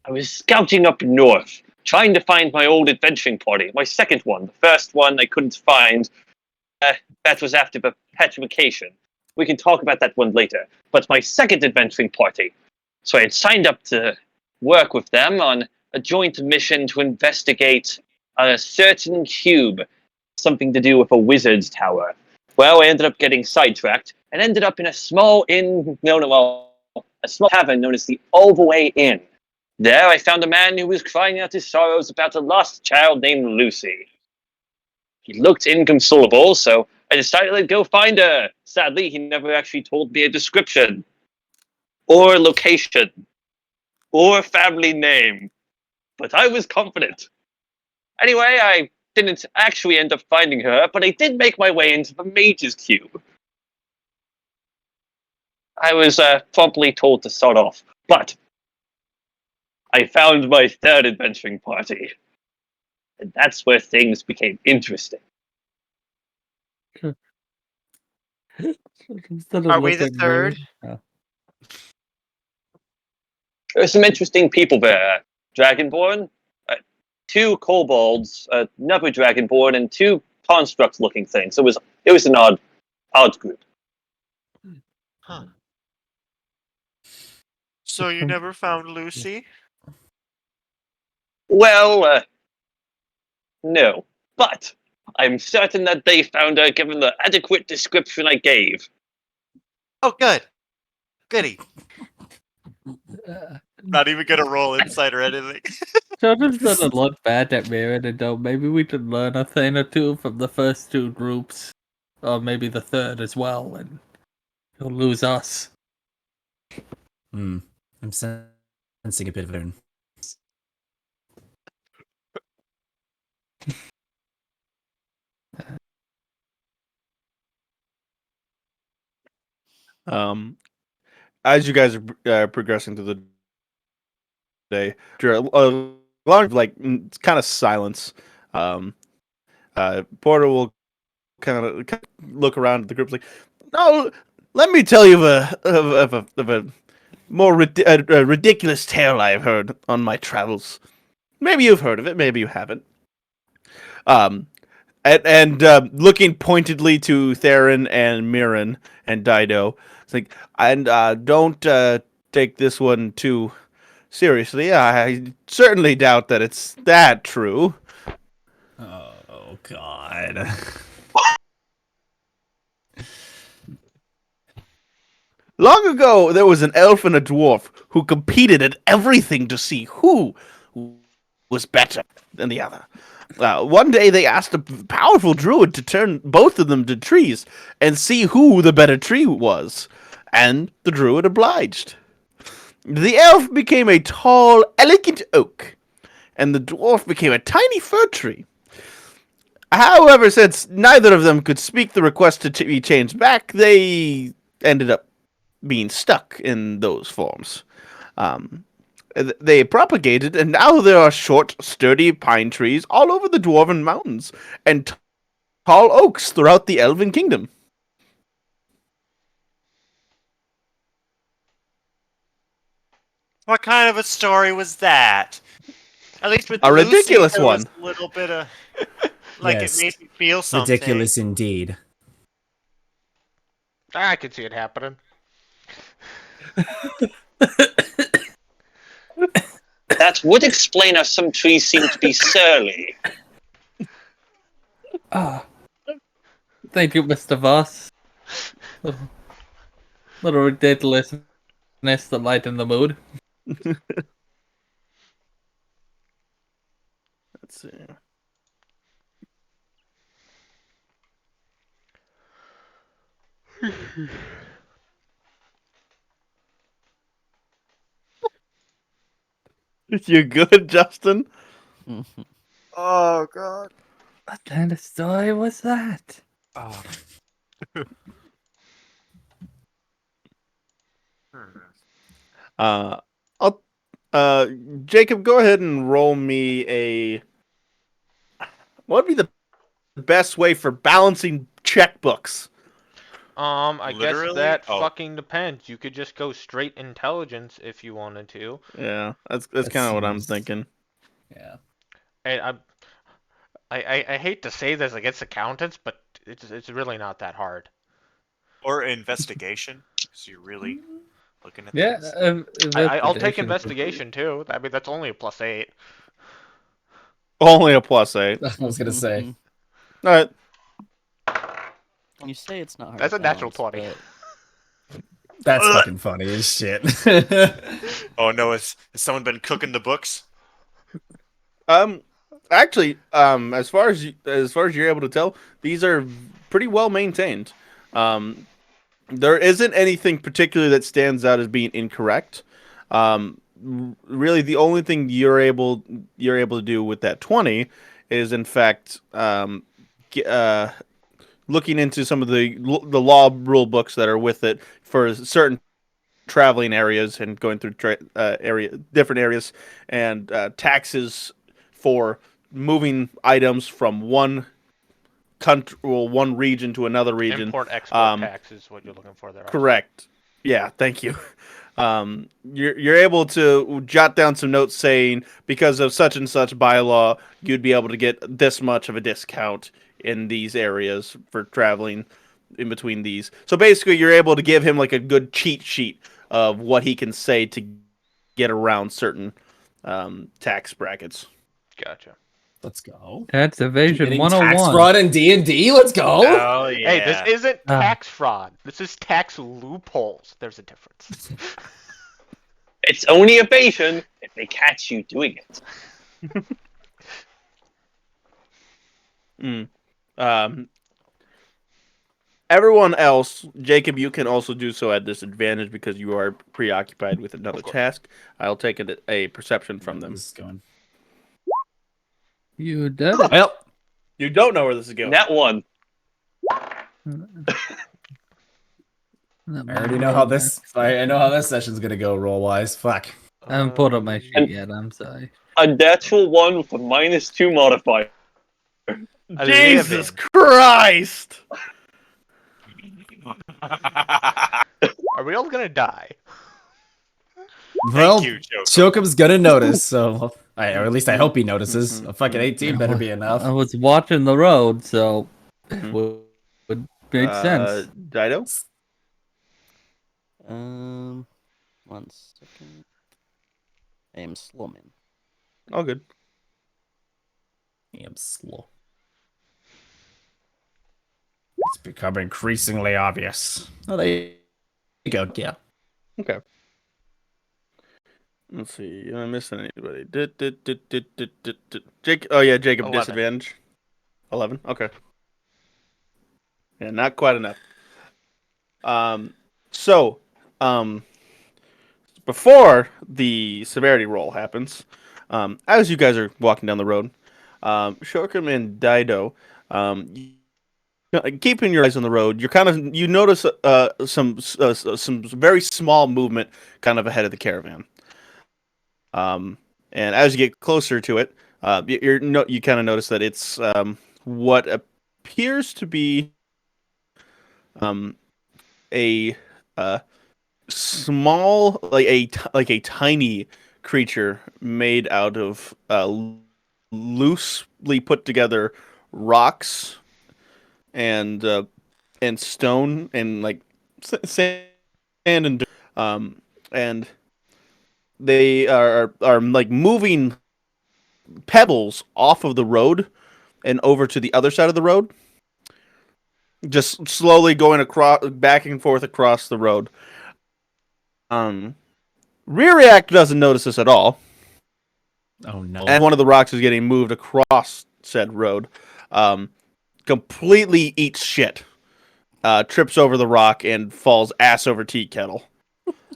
I was scouting up north, trying to find my old adventuring party, my second one. The first one I couldn't find. That was after the petrification. We can talk about that one later. But my second adventuring party. So I had signed up to work with them on a joint mission to investigate a certain cube, something to do with a wizard's tower. Well, I ended up getting sidetracked and ended up in a small a small tavern known as the Overway Inn. There, I found a man who was crying out his sorrows about a lost child named Lucy. He looked inconsolable, so I decided to go find her. Sadly, he never actually told me a description, or location, or family name, but I was confident. Anyway, I didn't actually end up finding her, but I did make my way into the Mage's Cube. I was promptly told to start off, but I found my third adventuring party, and that's where things became interesting. Instead Are of we the looking third? rude. There's some interesting people there. Dragonborn, two kobolds, another dragonborn, and two construct-looking things. It was an odd group. Huh. So you never found Lucy? Well, no, but I'm certain that they found her given the adequate description I gave. Oh, good. Goody. Uh, Not even gonna roll insight or anything. Children's gonna look bad at Marin and go, maybe we could learn a thing or two from the first two groups. Or maybe the third as well, and he'll lose us. I'm sensing a bit of a turn. As you guys are progressing through the day, after a long kind of silence, Porter will kind of look around at the group like, "No, let me tell you of a more ridiculous tale I've heard on my travels. Maybe you've heard of it, maybe you haven't. Um, and looking pointedly to Theron and Mirren and Dido, it's like, and don't take this one too seriously. I certainly doubt that it's that true. Oh God. Long ago, there was an elf and a dwarf who competed at everything to see who was better than the other. One day, they asked a powerful druid to turn both of them to trees and see who the better tree was, and the druid obliged. The elf became a tall, elegant oak, and the dwarf became a tiny fir tree. However, since neither of them could speak the request to be changed back, they ended up being stuck in those forms. Um, they propagated, and now there are short, sturdy pine trees all over the Dwarven Mountains, and tall oaks throughout the Elven Kingdom. What kind of a story was that? At least with A Lucy, ridiculous there was one. a little bit of like Yes. it made me feel something. Ridiculous indeed. I could see it happening. That would explain how some trees seem to be surly. Ah, thank you, Mr. Voss. Little ridiculousness to lighten the mood. Let's see. You good, Justin? Oh god. What kind of story was that? Oh. Uh, I'll, Jacob, go ahead and roll me a. What would be the best way for balancing checkbooks? I guess Literally? that Oh. fucking depends. You could just go straight intelligence if you wanted to. Yeah, that's That kind of what I'm seems- thinking. Yeah. And I hate to say this against accountants, but it's really not that hard. Or investigation, because you're really looking at Yeah, things. I'll take investigation. investigation too. I mean, that's only a +8. Only a +8. I was gonna say. All right. You say it's not hard. That's to a natural balance, 20. but That's fucking funny as shit. Oh no, has someone been cooking the books? Actually, as far as you're able to tell, these are pretty well maintained. There isn't anything particular that stands out as being incorrect. Really, the only thing you're able to do with that 20 is, in fact, looking into some of the law rule books that are with it for certain traveling areas and going through different areas, and taxes for moving items from one country, well, one region to another region. Import-export tax is what you're looking for there. Correct. Yeah, thank you. You're able to jot down some notes saying, because of such and such bylaw, you'd be able to get this much of a discount in these areas for traveling in between these. So basically, you're able to give him like a good cheat sheet of what he can say to get around certain tax brackets. Gotcha. Let's go. That's evasion Getting 101. tax fraud in D&D. Let's go. Oh yeah. Hey, this isn't Ah. tax fraud. This is tax loopholes. There's a difference. It's only evasion if they catch you doing it. Everyone else, Jacob, you can also do so at disadvantage because you are preoccupied with another task. I'll take a perception from them. This is going. You did it. Well, you don't know where this is going. That one. I already know how this. I know how this session's gonna go roll wise. Fuck. I haven't pulled up my sheet And- yet. I'm sorry. A natural one with a -2 modifier. Jesus Christ! Are we all gonna die? Well, you, Choco. Chokum's gonna notice, so or at least I hope he notices. A fucking 18 better be I enough. was watching the road, so it Mhm. would make sense. Dido? Um, 1 second. I am slow, man. All good. Damn slow. It's becoming increasingly obvious. Oh, there you go. Yeah. Okay. Let's see. Am I missing anybody? Jake. Oh yeah, Jacob 11. disadvantage. 11. Okay. Yeah, not quite enough. So, um, before the severity roll happens, as you guys are walking down the road, Shokum and Dido, keeping your eyes on the road, you notice some very small movement kind of ahead of the caravan. And as you get closer to it, you kind of notice that it's what appears to be a small, like a tiny creature made out of loosely put together rocks and stone and like sand and and they are like moving pebbles off of the road and over to the other side of the road, just slowly going across, back and forth across the road. Um, Rear React doesn't notice this at all, Oh no. and one of the rocks is getting moved across said road. Um, Completely eats shit, trips over the rock and falls ass over tea kettle.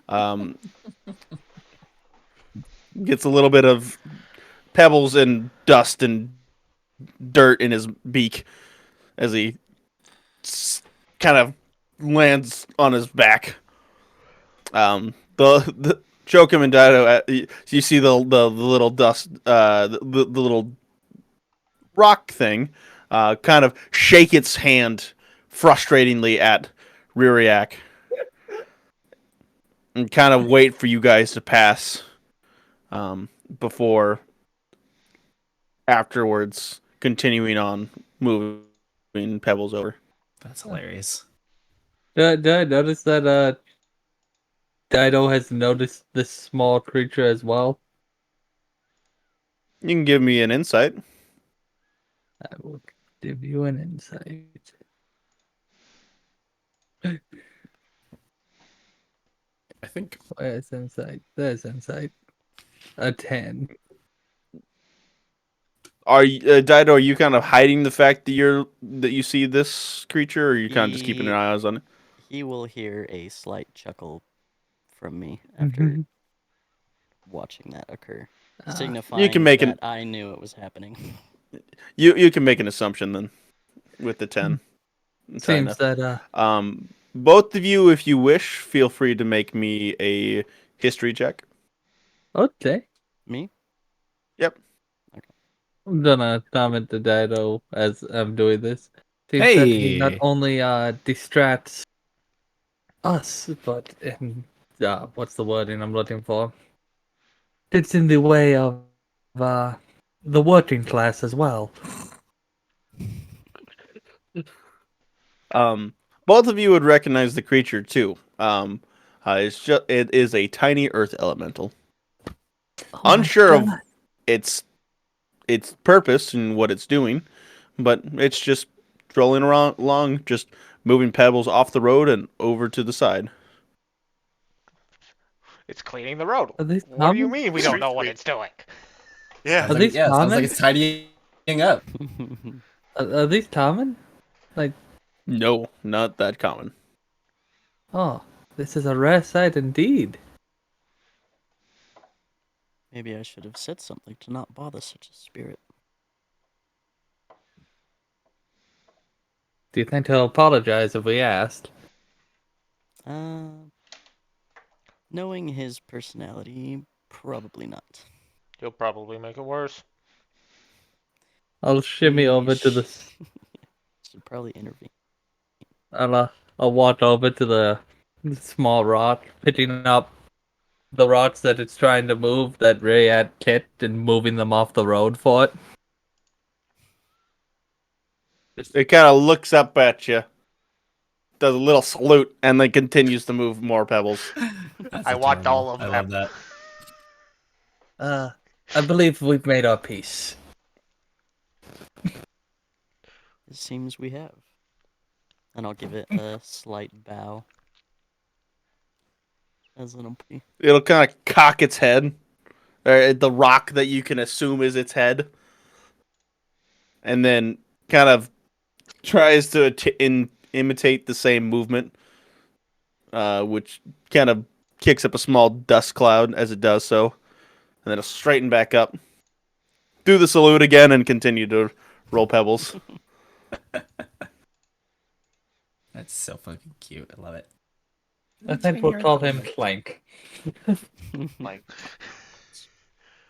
Um, Gets a little bit of pebbles and dust and dirt in his beak as he kind of lands on his back. The Chokum and Dido, you see the little dust, the little rock thing, kind of shake its hand frustratingly at Ririak and kind of wait for you guys to pass, before afterwards continuing on moving pebbles over. That's hilarious. Did I notice that Dido has noticed this small creature as well? You can give me an insight. I will give you an insight. I think. Where's insight? There's insight. A 10. Dido? Are you kind of hiding the fact that you see this creature, or are you kind of just keeping your eyes on it? He will hear a slight chuckle from me after watching that occur, Ah, You signifying can make that I knew it was happening. you can make an assumption then with the 10. It's high seems enough. that Both of you, if you wish, feel free to make me a history check. okay. Me? Yep. I'm gonna comment to Dido as I'm doing this. Seems that he not Hey. only distracts us, but what's the wording I'm looking for? It's in the way of the working class as well. Both of you would recognize the creature too. It is a tiny earth elemental. Oh my Unsure of God. its purpose and what it's doing, but it's just strolling around along, just moving pebbles off the road and over to the side. It's cleaning the road. Are these What do you common? mean we don't know what it's doing? Yeah. Are these Sounds like common? it's tidying up. Are these common? Like, No, not that common. oh, this is a rare sight indeed. Maybe I should have said something to not bother such a spirit. Do you think he'll apologize if we asked? Knowing his personality, probably not. He'll probably make it worse. I'll shimmy over to the. Should probably intervene. I'll walk over to the small rock, picking up the rocks that it's trying to move that Ray had kicked and moving them off the road for it. It kind of looks up at you, does a little salute, and then continues to move more pebbles. That's I want adorable. all of I them. love that. I believe we've made our peace. It seems we have. And I'll give it a slight bow as an apology. It'll kind of cock its head, or the rock that you can assume is its head, and then kind of tries to imitate the same movement, which kind of kicks up a small dust cloud as it does so, and then it'll straighten back up, do the salute again, and continue to roll pebbles. That's so fucking cute. I love it. I think we'll call him Clank. Like,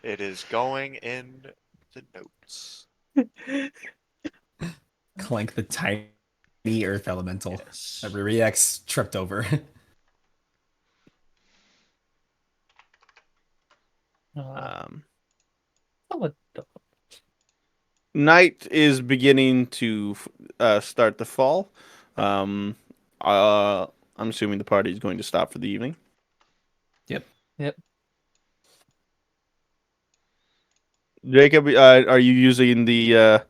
it is going in the notes. Clank the tiny earth elemental Yes. that Ririax tripped over. Um, Oh, Night is beginning to start to fall. Um, I'm assuming the party is going to stop for the evening. Yep. Jacob, are you using the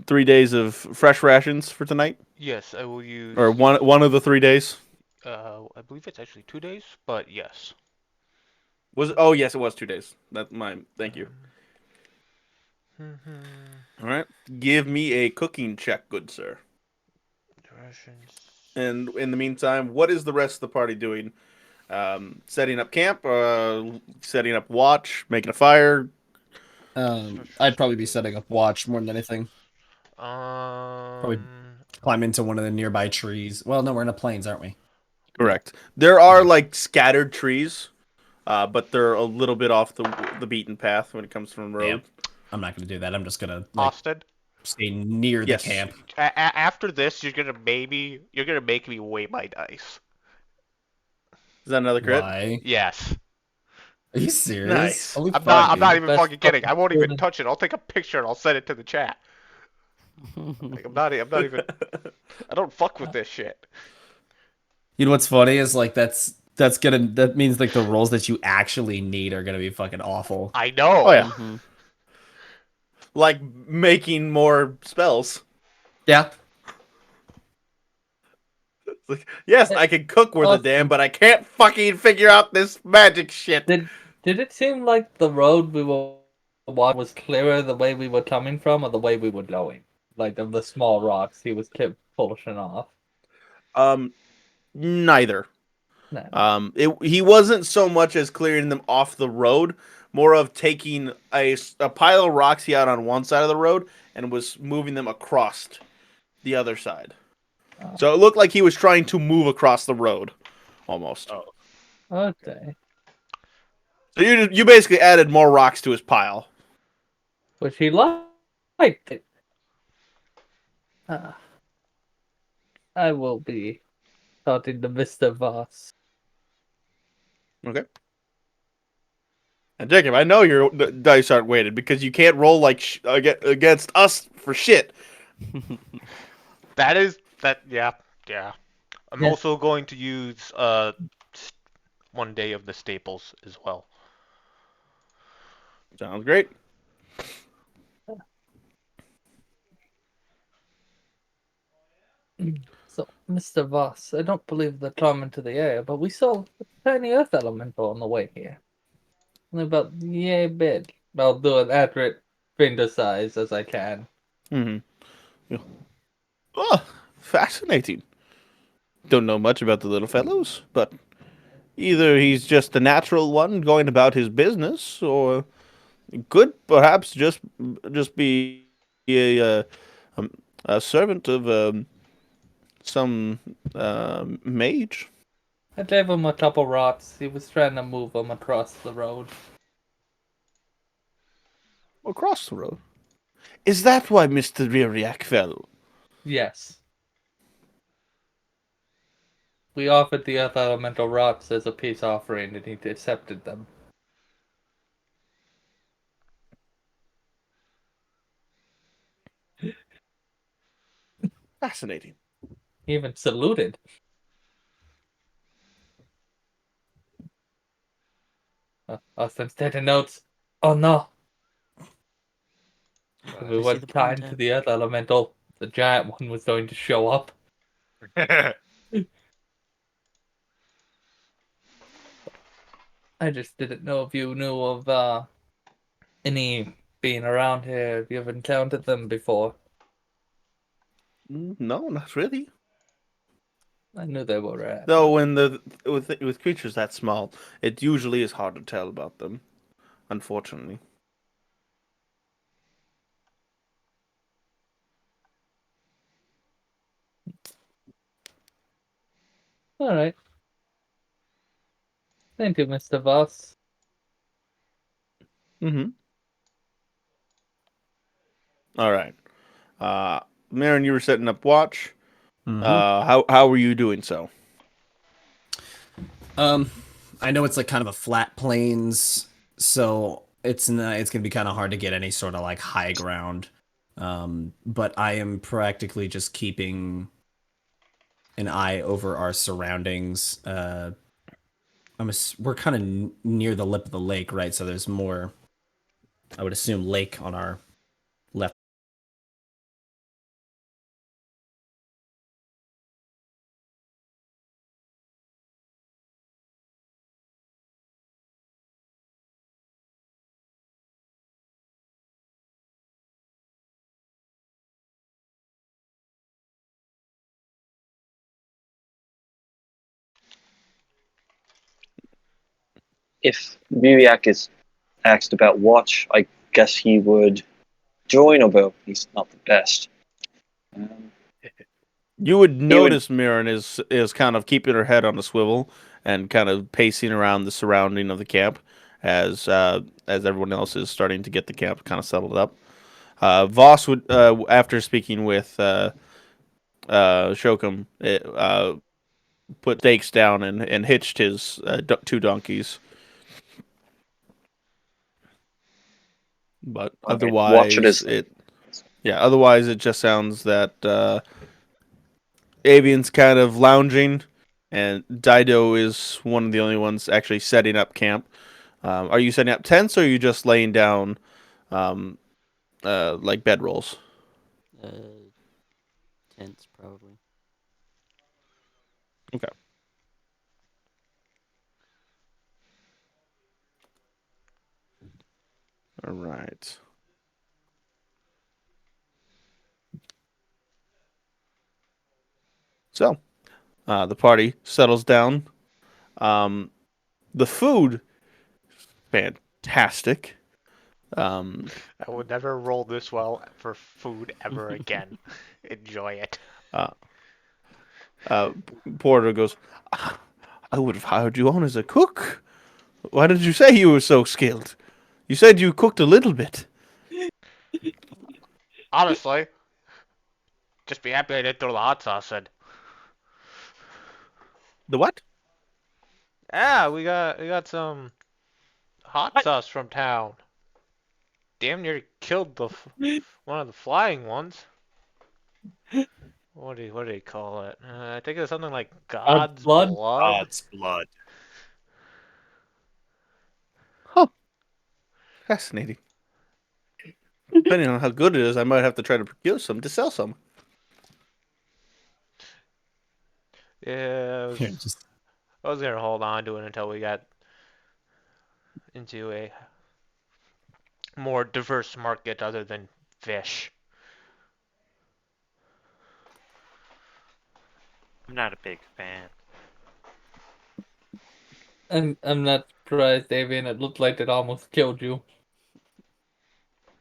3 days of fresh rations for tonight, Yes, I will use. or one of the 3 days? I believe it's actually 2 days, but yes. Was oh yes, it was 2 days. That's mine. Thank you. All right, give me a cooking check, good sir. Rations. And in the meantime, what is the rest of the party doing? Setting up camp, setting up watch, making a fire. I'd probably be setting up watch more than anything. Um. Climb into one of the nearby trees. Well, no, we're in the plains, aren't we? Correct. There are like scattered trees, but they're a little bit off the beaten path when it comes from the road. I'm not gonna do that. I'm just gonna like Austin. stay near the Yes. camp. After this, you're gonna make me weigh my dice. Is that another crit? Why? Yes. Are you serious? Nice. Holy I'm fuck, not. I'm dude. not even Best fucking kidding. I won't even fucking- touch it. I'll take a picture and I'll send it to the chat. Like, I'm not even. I don't fuck with this shit. You know what's funny is like that means like the rolls that you actually need are gonna be fucking awful. I know. Oh yeah, Mhm. like making more spells. Yeah. It's like, yes, I can cook where the Awesome. damn, but I can't fucking figure out this magic shit. Did it seem like the road we were walking was clearer the way we were coming from or the way we were going? Like of the small rocks he was kept pushing off. Neither. No. He wasn't so much as clearing them off the road, more of taking a pile of rocks he had on one side of the road and was moving them across the other side. So it looked like he was trying to move across the road, almost. Oh. Okay. So you basically added more rocks to his pile. Which he liked it. I will be starting to Mr. Voss. Okay. And Jacob, I know your dice aren't weighted because you can't roll like against us for shit. That. Yeah. I'm Yeah. also going to use 1 day of the staples as well. Sounds great. So, Mr. Voss, I don't believe they're coming to the area, but we saw a tiny earth elemental on the way here. Only about yay big. I'll do an accurate finger size as I can. Mm-hmm. Oh, fascinating. Don't know much about the little fellows, but either he's just a natural one going about his business, or could perhaps just be um, a servant of some mage I gave him a couple rocks. He was trying to move them across the road. across the road. Is that why Mr. Ririak fell? Yes. We offered the earth elemental rocks as a peace offering, and he accepted them. Fascinating. He even saluted. Austin's taking notes. Oh no! If we I see weren't the point, kind to the earth elemental, the giant one was going to show up. I just didn't know if you knew of any being around here. If you've encountered them before. No, not really. I knew they were rare. Though when with creatures that small, it usually is hard to tell about them. Unfortunately. All right. Thank you, Mr. Voss. Mm-hmm. All right. Marin, you were setting up watch. How were you doing so? I know it's like kind of a flat plains, so it's gonna be kind of hard to get any sort of like high ground. But I am practically just keeping an eye over our surroundings. We're kind of near the lip of the lake, right? So there's more, I would assume, lake on our left. If Miriak is asked about watch, I guess he would join, although he's not the best. Um, You would he would. notice Marin is kind of keeping her head on a swivel and kind of pacing around the surrounding of the camp as everyone else is starting to get the camp kind of settled up. Voss would, after speaking with Shokum, put stakes down and hitched his two donkeys. But All right, watch it otherwise, is. otherwise it just sounds that Avian's kind of lounging, and Dido is one of the only ones actually setting up camp. Are you setting up tents, or are you just laying down um, like bedrolls? Tents probably. Okay. All right. So the party settles down. Um, the food, fantastic. Um, I would never roll this well for food ever again. Enjoy it. uh, uh, Porter goes, I would have hired you on as a cook. Why did you say you were so skilled? You said you cooked a little bit. Honestly, just be happy I didn't throw the hot sauce in. The what? Yeah, we got some hot sauce from town. Damn near killed one of the flying ones. What do you call it? I think it's something like God's blood? blood. God's blood. Huh. Fascinating. Depending on how good it is, I might have to try to procure some to sell some. Yeah, Here, just I was gonna hold on to it until we got into a more diverse market other than fish. I'm not a big fan. I'm not surprised, Avian. It looked like it almost killed you.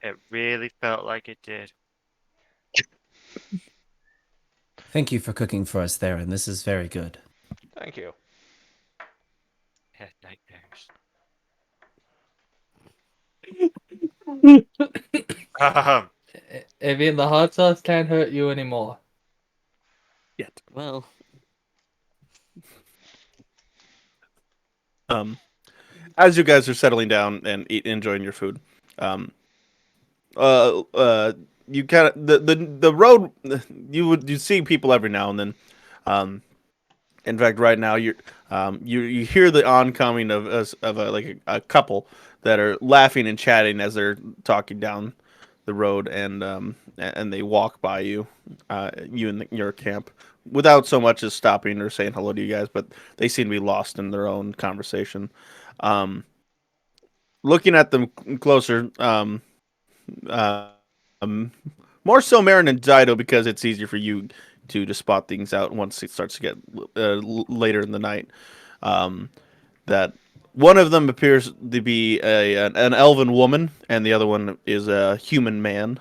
It really felt like it did. thank you for cooking for us, Theron. This is very good. Thank you. Had nightmares. Avian, the hot sauce can't hurt you anymore. Yet. Well, Um, as you guys are settling down and enjoying your food, um, uh, uh, you kind of the road. You see people every now and then. Um, in fact, right now you hear the oncoming of a couple that are laughing and chatting as they're talking down the road, and they walk by you, you and your camp, without so much as stopping or saying hello to you guys, but they seem to be lost in their own conversation. Um, looking at them closer, more so Marin and Dido because it's easier for you to spot things out once it starts to get later in the night. Um, that one of them appears to be an elven woman, and the other one is a human man.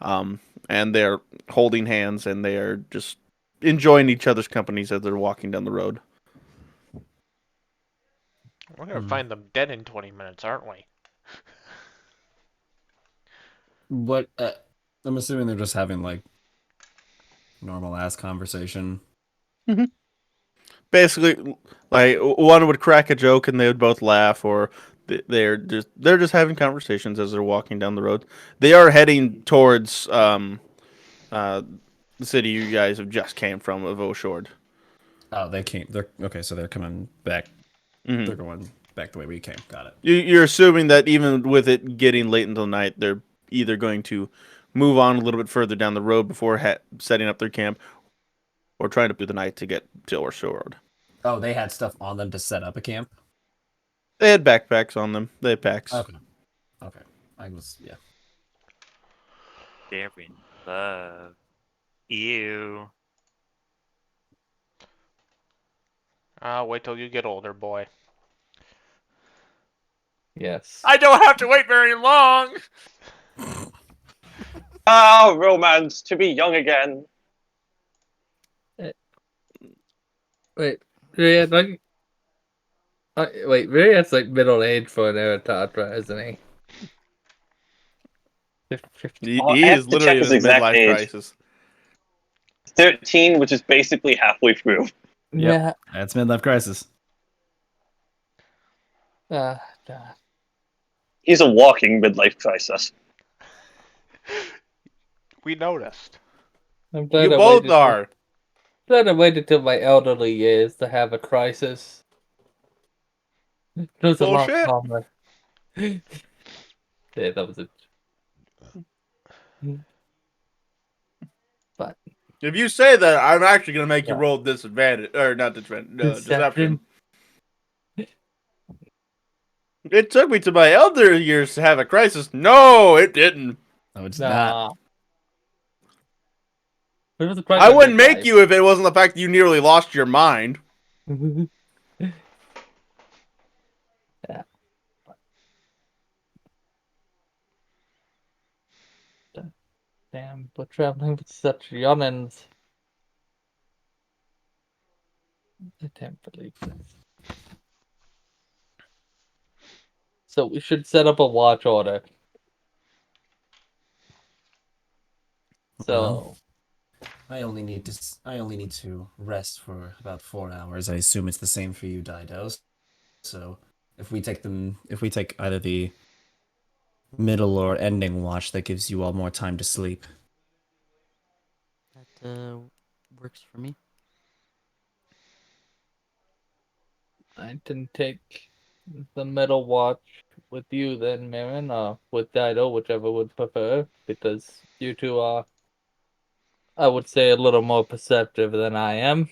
Um, and they're holding hands, and they are just enjoying each other's companies as they're walking down the road. We're gonna Hmm. find them dead in 20 minutes, aren't we? What? I'm assuming they're just having like normal ass conversation. Basically, like one would crack a joke, and they would both laugh, or they're just having conversations as they're walking down the road. They are heading towards uh, the city you guys have just came from of Oshord. Oh, they came. They're okay. So they're coming back. Hmm. They're going back the way we came. Got it. You're assuming that even with it getting late into the night, they're either going to move on a little bit further down the road before setting up their camp, or trying to do the night to get to Oshord. Oh, they had stuff on them to set up a camp. They had backpacks on them. They had packs. Okay. Okay. I was yeah. They're in love. Ew. Wait till you get older, boy. Yes. I don't have to wait very long. Ah, romance, to be young again. Wait, Rhea, like, wait, Rhea's like middle age for an Eritatra, isn't he? 50. He I is have to check literally in his his exact midlife age. crisis. 13, which is basically halfway through. Yep. Yeah. That's midlife crisis. Uh, He's a walking midlife crisis. We noticed. I'm glad You I both waited. are. Glad I waited till my elderly years to have a crisis. It was a lot Bullshit. calmer. Yeah, that was it. But If you say that, I'm actually going to make you Yeah. roll disadvantage, or not disadvantage, deception. It took me to my elder years to have a crisis. No, it didn't. No, it's not. Nah. It was a I crisis in wouldn't make life. you if it wasn't the fact that you nearly lost your mind. Yeah. Damn, but traveling with such youngins. I can't believe this. So we should set up a watch order. So I only need to. I only need to rest for about 4 hours. I assume it's the same for you, Didos. So if we take either the middle or ending watch, that gives you all more time to sleep. That works for me. I can take the middle watch with you then, Marin, or with Dido, whichever would prefer, because you two are, I would say, a little more perceptive than I am.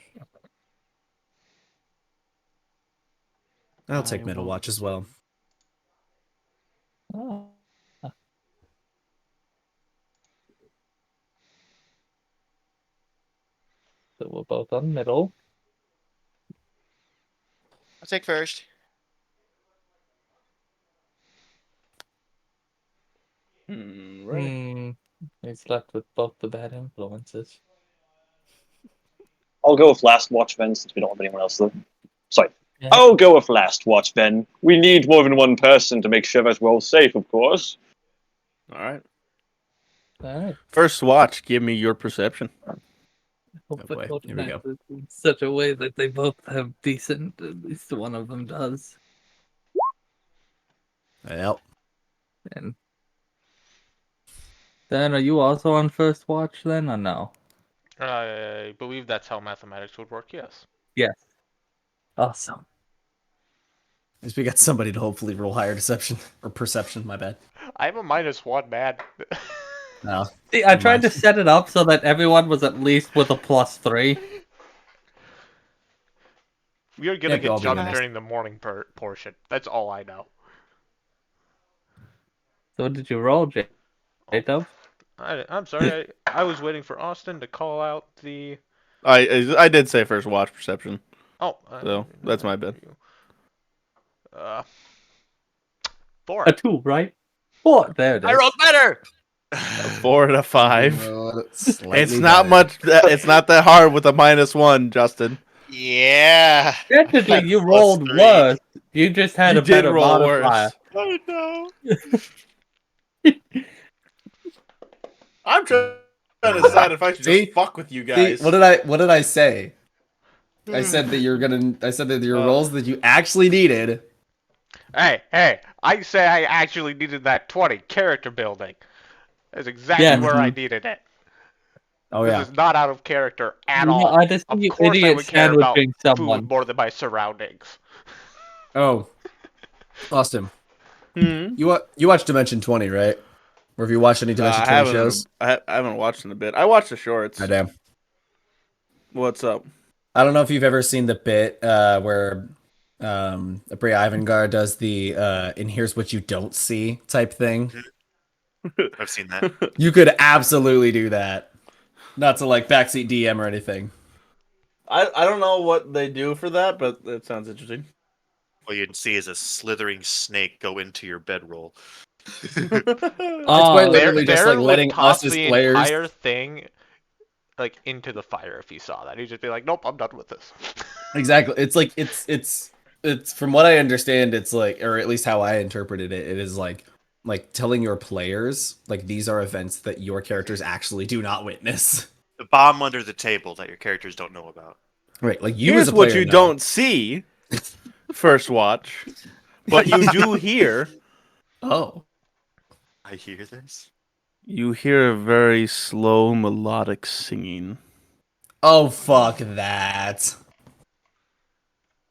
I'll I take middle will. watch as well. Oh. So we're both on middle. I'll take first. Right. He's left with both the bad influences. I'll go with last watch then, since we don't have anyone else though. Sorry. Yeah. I'll go with last watch then. We need more than one person to make sure that we're all safe, of course. All right. Alright. First watch, give me your perception. Hope boy, it goes here we go. in such a way that they both have decent. At least one of them does. Well, And then, are you also on first watch then, or no? I believe that's how mathematics would work. Yes. Yes. Awesome. at least we got somebody to hopefully roll higher deception or perception. My bad. I have a -1, man. No. See, I Never tried mind. to set it up so that everyone was at least with a +3. We are gonna Can't be all get be jumped honest. during the morning portion. That's all I know. So what did you roll, J-Dubs? I'm sorry. I was waiting for Austin to call out the. I did say first watch perception, Oh, so that's my bad. Uh, 4. A 2, right? 4. There it is. I rolled better. A 4 and a 5. Slightly It's not better. much. It's not that hard with a -1, Justin. Yeah. Technically, you Plus rolled 3. worse. You just had You a did better roll modifier. worse. Oh no. I'm trying to decide if I should See? just fuck with you See, guys. what did I say? I said that I said that your Oh. rolls that you actually needed. Hey! I say I actually needed that 20 character building. That's exactly Yeah. where I needed it. Oh This yeah. is not out of character at No, all. I just Of see you course, I idiot would care about sandwiching someone. food more than my surroundings. Oh, Austin, Hmm. you watched Dimension 20, right? Or have you watched any Dimension 20 shows? I haven't watched in a bit. I watched the shorts. Oh, damn. What's up? I don't know if you've ever seen the bit where Bray Ivangar does the and here's what you don't see type thing. I've seen that. You could absolutely do that. Not to like backseat DM or anything. I don't know what they do for that, but it sounds interesting. What you'd see is a slithering snake go into your bedroll. It's Oh, quite literally just like Bear would letting toss us as the players. entire thing like into the fire if he saw that. He'd just be like, "Nope, I'm done with this." Exactly. It's like it's from what I understand, it's like, or at least how I interpreted it, it is like telling your players like these are events that your characters actually do not witness. The bomb under the table that your characters don't know about. Right, like you Here's as a player what you know. don't see. First watch, but you do hear. Oh. I hear this. You hear a very slow melodic singing. Oh fuck that.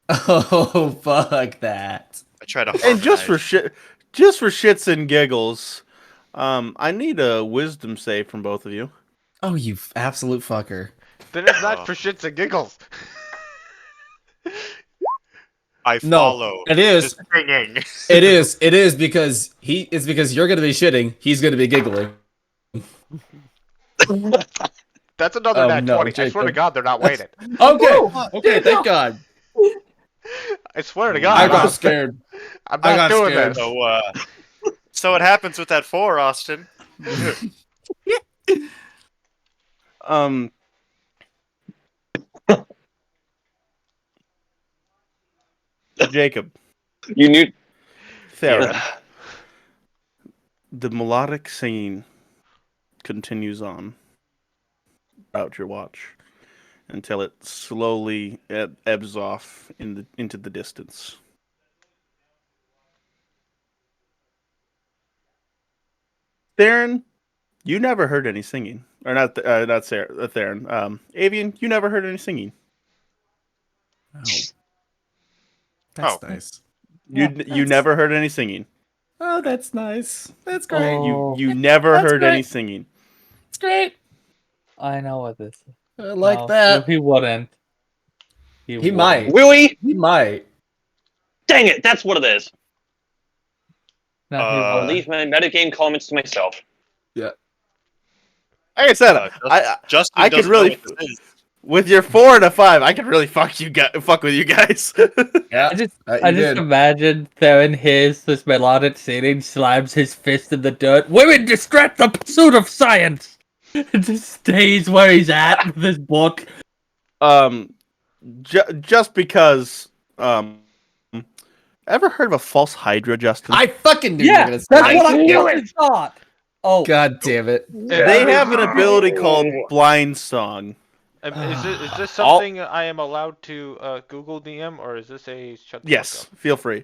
Oh fuck that. I try to And harmonize. just for shits and giggles, I need a wisdom save from both of you. Oh, you absolute fucker. Then it's not Oh. for shits and giggles. I No, follow. it is. the singing. It is because because you're gonna be shitting, he's gonna be giggling. That's another Oh, nat no, 20. I swear to Jacob. God, they're not waiting. Okay, thank God. I swear to God, I I'm got not, scared. I'm I not got doing scared. this. So what happens with that 4, Austin? Um, Jacob, You knew. Theron, the melodic singing continues on throughout your watch until it slowly ebbs off into the distance. Theron, you never heard any singing, or not Sarah, Theron. Avian, you never heard any singing. Oh. That's Oh. nice. You never heard any singing. Oh, that's nice. That's great. Oh, You never That's heard great. any singing. It's great. I know what this is. I like No, that. He wouldn't. He wouldn't. might. Really? He might. Dang it! That's what it is. No, he Uh, wouldn't. Leave my metagame comments to myself. Like I said, Justin I could doesn't really- know what this is. with your 4 and a 5, I could really fuck with you guys. Yeah. I just you I just did. imagine Theron hears this melodic singing, slams his fist in the dirt. Women distract the pursuit of science. And just stays where he's at with his book. Just because. Ever heard of a false hydra, Justin? I fucking knew you were Yeah, gonna say that's that. what I knew fucking thought. Oh, God damn it. They have an ability called blind song, Is this All- something I am allowed to Google DM, or is this a shut the Yes, fuck feel free.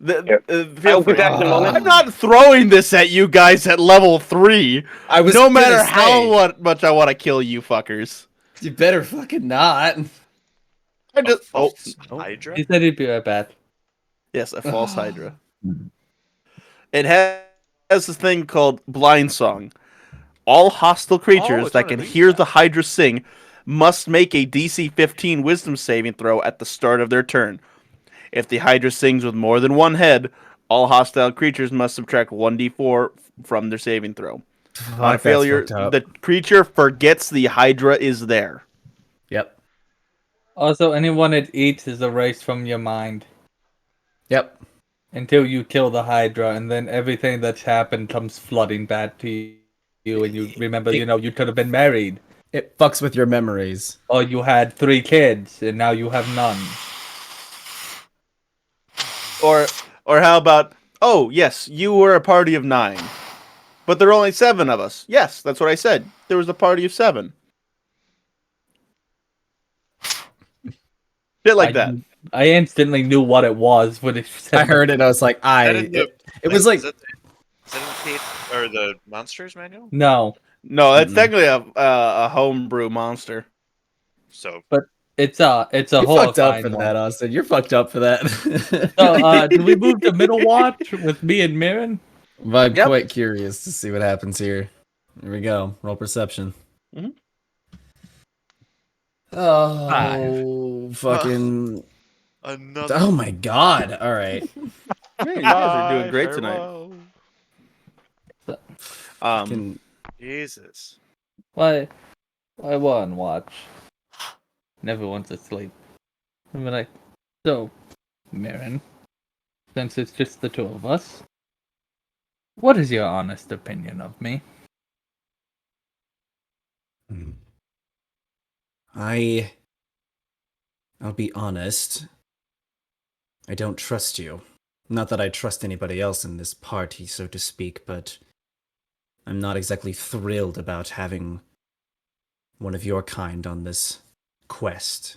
Here. Feel I'll be free. back in a moment. I'm not throwing this at you guys at level 3. I was No gonna matter say, how much I want to kill you fuckers. you better fucking not. I just false Oh. Hydra? He said he'd be right back. yes, a false Hydra. It has this thing called Blind Song. All hostile creatures it's that one of can these hear the guys. Hydra sing must make a DC 15 Wisdom saving throw at the start of their turn. If the Hydra sings with more than one head, all hostile creatures must subtract 1d4 from their saving throw. On a Fuck, that's failure, fucked up. the creature forgets the Hydra is there. Yep. Also, anyone it eats is erased from your mind Yep. until you kill the Hydra, and then everything that's happened comes flooding back to you, and you remember, you could have been married, It fucks with your memories. or you had 3 kids, and now you have none. Or how about, oh, yes, you were a party of 9, but there are only 7 of us. Yes, that's what I said. There was a party of 7. Shit like that. I instantly knew what it was when it said I heard it. I was like, Is that in the, it was like, is that in the Kate or the Monsters manual? No, No, that's Mm-mm. technically a homebrew monster. So it's a you fucked up horrifying for one. that, Austin. You're fucked up for that. So, do we move to Middle Watch with me and Mirren? I'm Yep. quite curious to see what happens here. Here we go. Roll perception. Mhm. Oh, fucking. another. Oh my god. All right. Yeah, you guys are doing Bye, great tonight. farewell. Can, Jesus. Why one watch? And everyone's asleep. I'm like, so, Mirren, since it's just the 2 of us, what is your honest opinion of me? I'll be honest. I don't trust you. Not that I trust anybody else in this party, so to speak, but I'm not exactly thrilled about having one of your kind on this quest.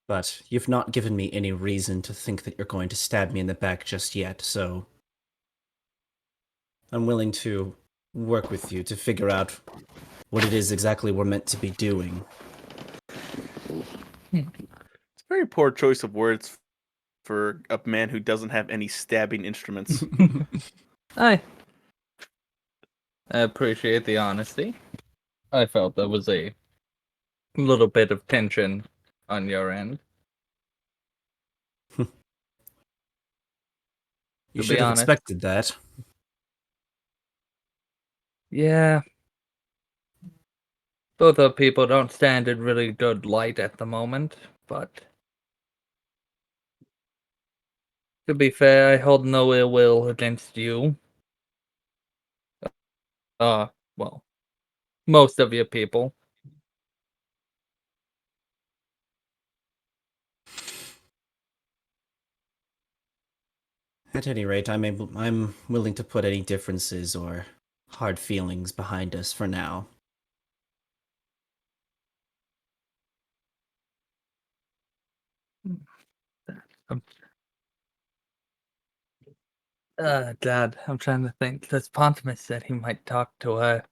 But you've not given me any reason to think that you're going to stab me in the back just yet, so I'm willing to work with you to figure out what it is exactly we're meant to be doing. It's a very poor choice of words for a man who doesn't have any stabbing instruments. I appreciate the honesty. I felt there was a little bit of tension on your end. You To should be have honest. expected that. Yeah. Both our people don't stand in really good light at the moment, but to be fair, I hold no ill will against you. Well, most of your people. At any rate, I'm willing to put any differences or hard feelings behind us for now. God, I'm trying to think. Because Pontimus said he might talk to her.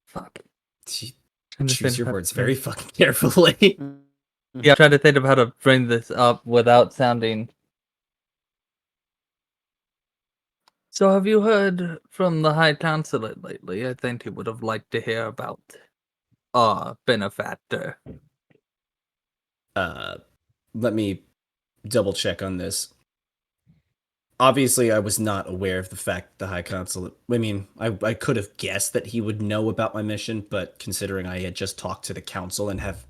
Fuck. Trying to Choose think your how to words bring- very fucking carefully. Yeah, I'm trying to think of how to bring this up without sounding. So, have you heard from the High Counselor lately? I think he would have liked to hear about benefactor. Let me double check on this. Obviously, I was not aware of the fact the High Consulate. I mean, I could have guessed that he would know about my mission, but considering I had just talked to the council and have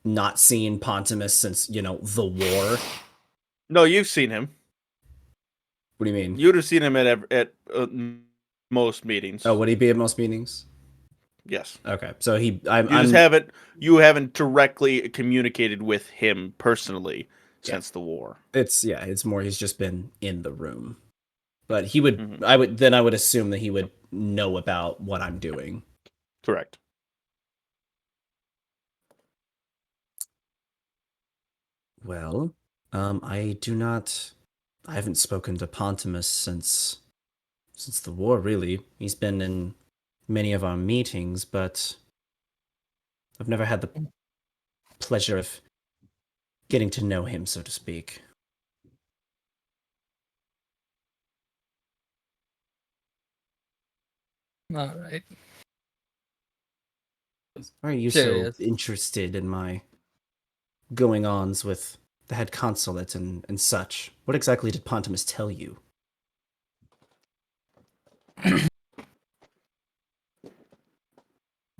not seen Pontimus since, the war. No, you've seen him. What do you mean? You'd have seen him at most meetings. Oh, would he be at most meetings? Yes. Okay, so You haven't directly communicated with him personally since the war. It's more he's just been in the room. But he would Mhm. I would assume that he would know about what I'm doing. Correct. Well, I do not. I haven't spoken to Pontimus since the war. Really, he's been in many of our meetings, but I've never had the pleasure of getting to know him, so to speak. All right. Why are you so Serious. interested in my going ons with the head consulate and such? What exactly did Pontimus tell you?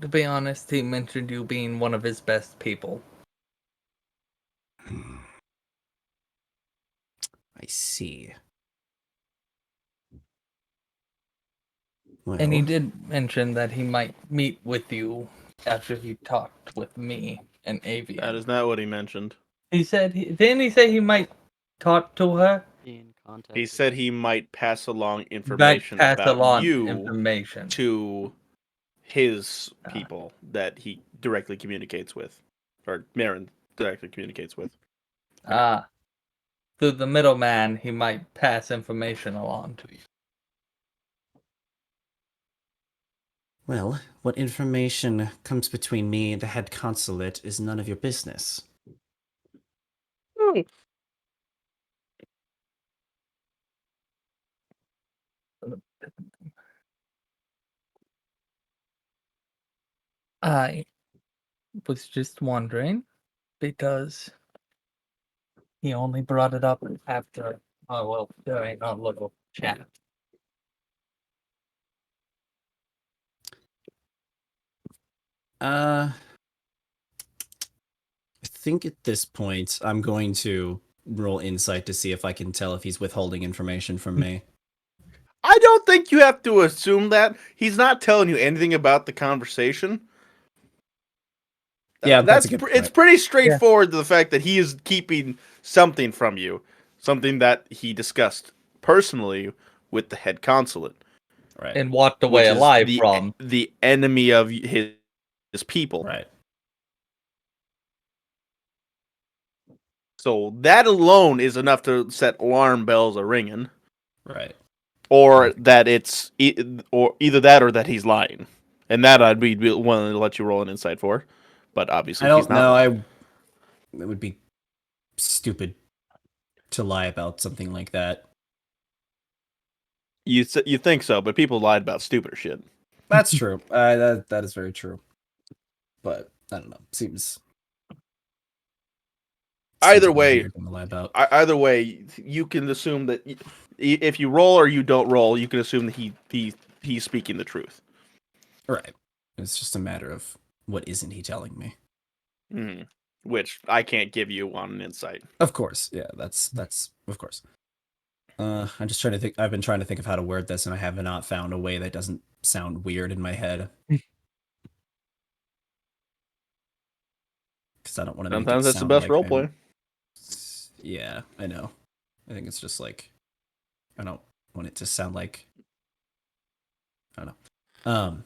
To be honest, he mentioned you being one of his best people. I see. And he Well, did mention that he might meet with you after he talked with me and That Avian. is not what he mentioned. He said, didn't he say he might talk to her? Be in contact. He with said you. he might pass along Might information pass about along you information. to his people that he directly communicates with, or Marin directly communicates with. Ah. Through the middleman, he might pass information along to you. well, what information comes between me and the head consulate is none of your business. I was just wondering because he only brought it up after, during our little chat. I think at this point I'm going to roll insight to see if I can tell if he's withholding information from me. I don't think you have to assume that. He's not telling you anything about the conversation. Yeah, that's a good It's point. pretty straightforward to the fact that he is keeping something from you, something that he discussed personally with the head consulate, Right. And walked which away is alive from. the enemy of his people. Right. So that alone is enough to set alarm bells a ringing, Right. or that it's or either that or that he's lying, and that I'd be willing to let you roll an insight for, but obviously I he's don't not know. lying. It would be stupid to lie about something like that. You think so, but people lied about stupider shit. That's true. That is very true. But I don't know. Seems Either like a way, weird thing to lie about. either way, you can assume that if you roll or you don't roll, you can assume that he's speaking the truth. Right. It's just a matter of what isn't he telling me. Mm-hmm. Which I can't give you on an insight. Of course. Yeah, that's of course. I'm just trying to think. I've been trying to think of how to word this, and I have not found a way that doesn't sound weird in my head. Because I don't want to make it Sometimes that's the sound best like roleplay. Yeah, I know. I think it's just like I don't want it to sound like I don't know.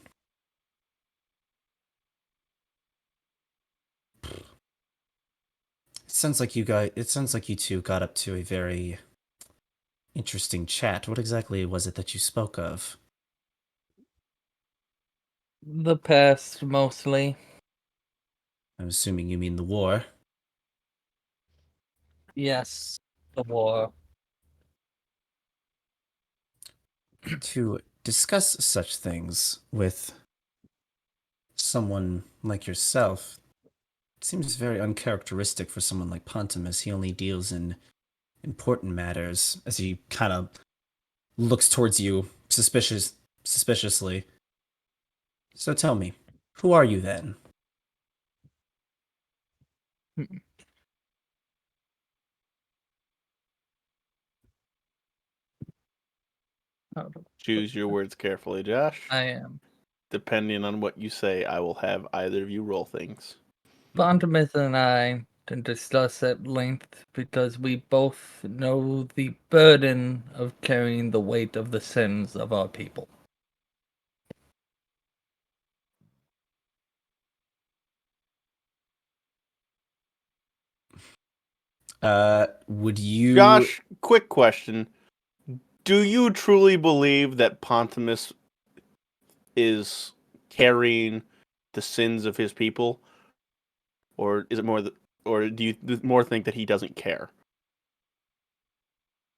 It sounds like you two got up to a very interesting chat. What exactly was it that you spoke of? The past, mostly. I'm assuming you mean the war. Yes, the war. To discuss such things with someone like yourself seems very uncharacteristic for someone like Pontimus. He only deals in important matters as he kind of looks towards you suspiciously. So tell me, who are you then? Choose your words carefully, Josh. I am. Depending on what you say, I will have either of you roll things. Bontimus and I can discuss at length because we both know the burden of carrying the weight of the sins of our people. Would you? Josh, quick question. Do you truly believe that Pontimus is carrying the sins of his people? Or is it more or do you more think that he doesn't care?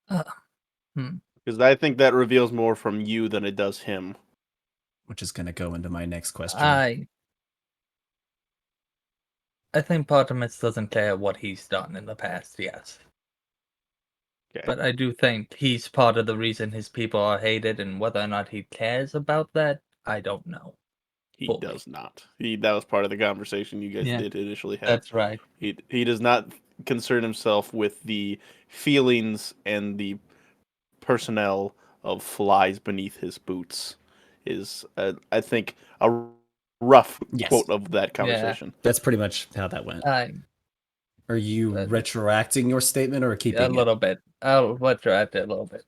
Uh, hmm. Because I think that reveals more from you than it does him. Which is going to go into my next question. I think Potamus doesn't care what he's done in the past, yes. Okay. But I do think he's part of the reason his people are hated, and whether or not he cares about that, I don't know. He fully. does not. That was part of the conversation you guys Yeah, did initially have. That's right. He does not concern himself with the feelings and the personnel of flies beneath his boots. Is I think a rough Yes. quote of that conversation. That's pretty much how that went. Are you retroacting your statement or keeping a little bit. I'll retroact it a little bit.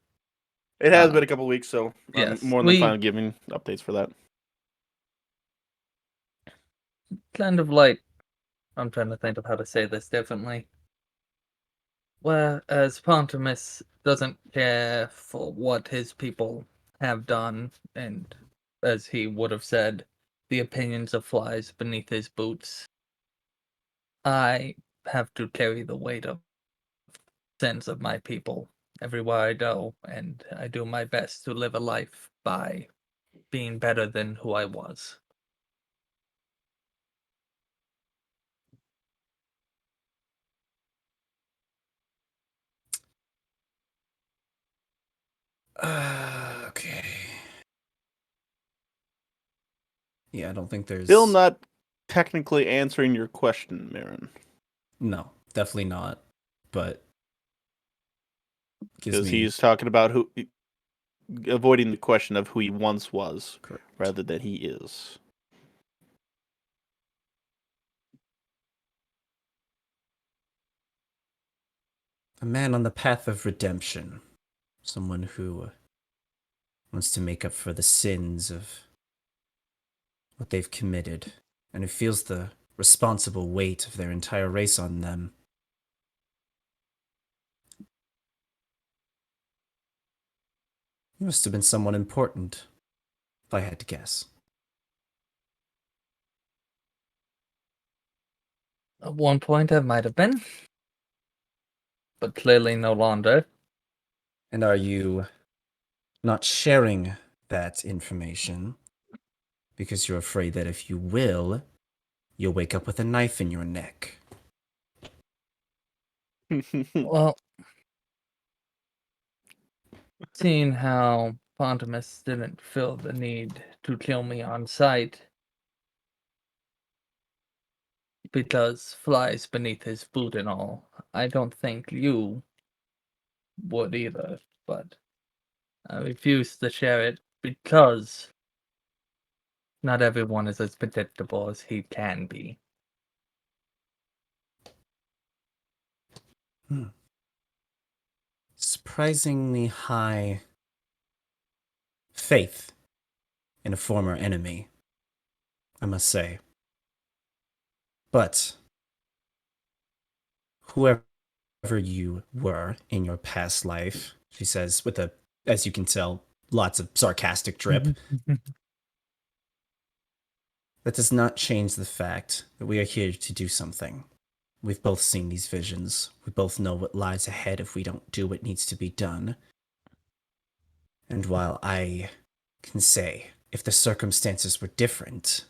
It has been a couple weeks, so yes, I'm more than fine giving updates for that. Kind of like, I'm trying to think of how to say this differently. Whereas Pontimus doesn't care for what his people have done, and as he would have said, the opinions of flies beneath his boots, I have to carry the weight of sins of my people everywhere I go, and I do my best to live a life by being better than who I was. Okay. Yeah, I don't think there's... Still not technically answering your question, Marin. No, definitely not. But... Because he's talking about avoiding the question of who he once was, Correct. rather than he is. A man on the path of redemption. Someone who wants to make up for the sins of what they've committed, and who feels the responsible weight of their entire race on them. He must have been someone important, if I had to guess. At one point, I might have been, but clearly no longer. And are you not sharing that information because you're afraid that if you will, you'll wake up with a knife in your neck? Well, seeing how Pontimus didn't feel the need to kill me on sight because flies beneath his boot and all, I don't think you would either, but I refuse to share it because not everyone is as predictable as he can be. Surprisingly high faith in a former enemy, I must say. But whoever you were in your past life, she says with a, as you can tell, lots of sarcastic drip, that does not change the fact that we are here to do something. We've both seen these visions. We both know what lies ahead if we don't do what needs to be done. And while I can say, if the circumstances were different,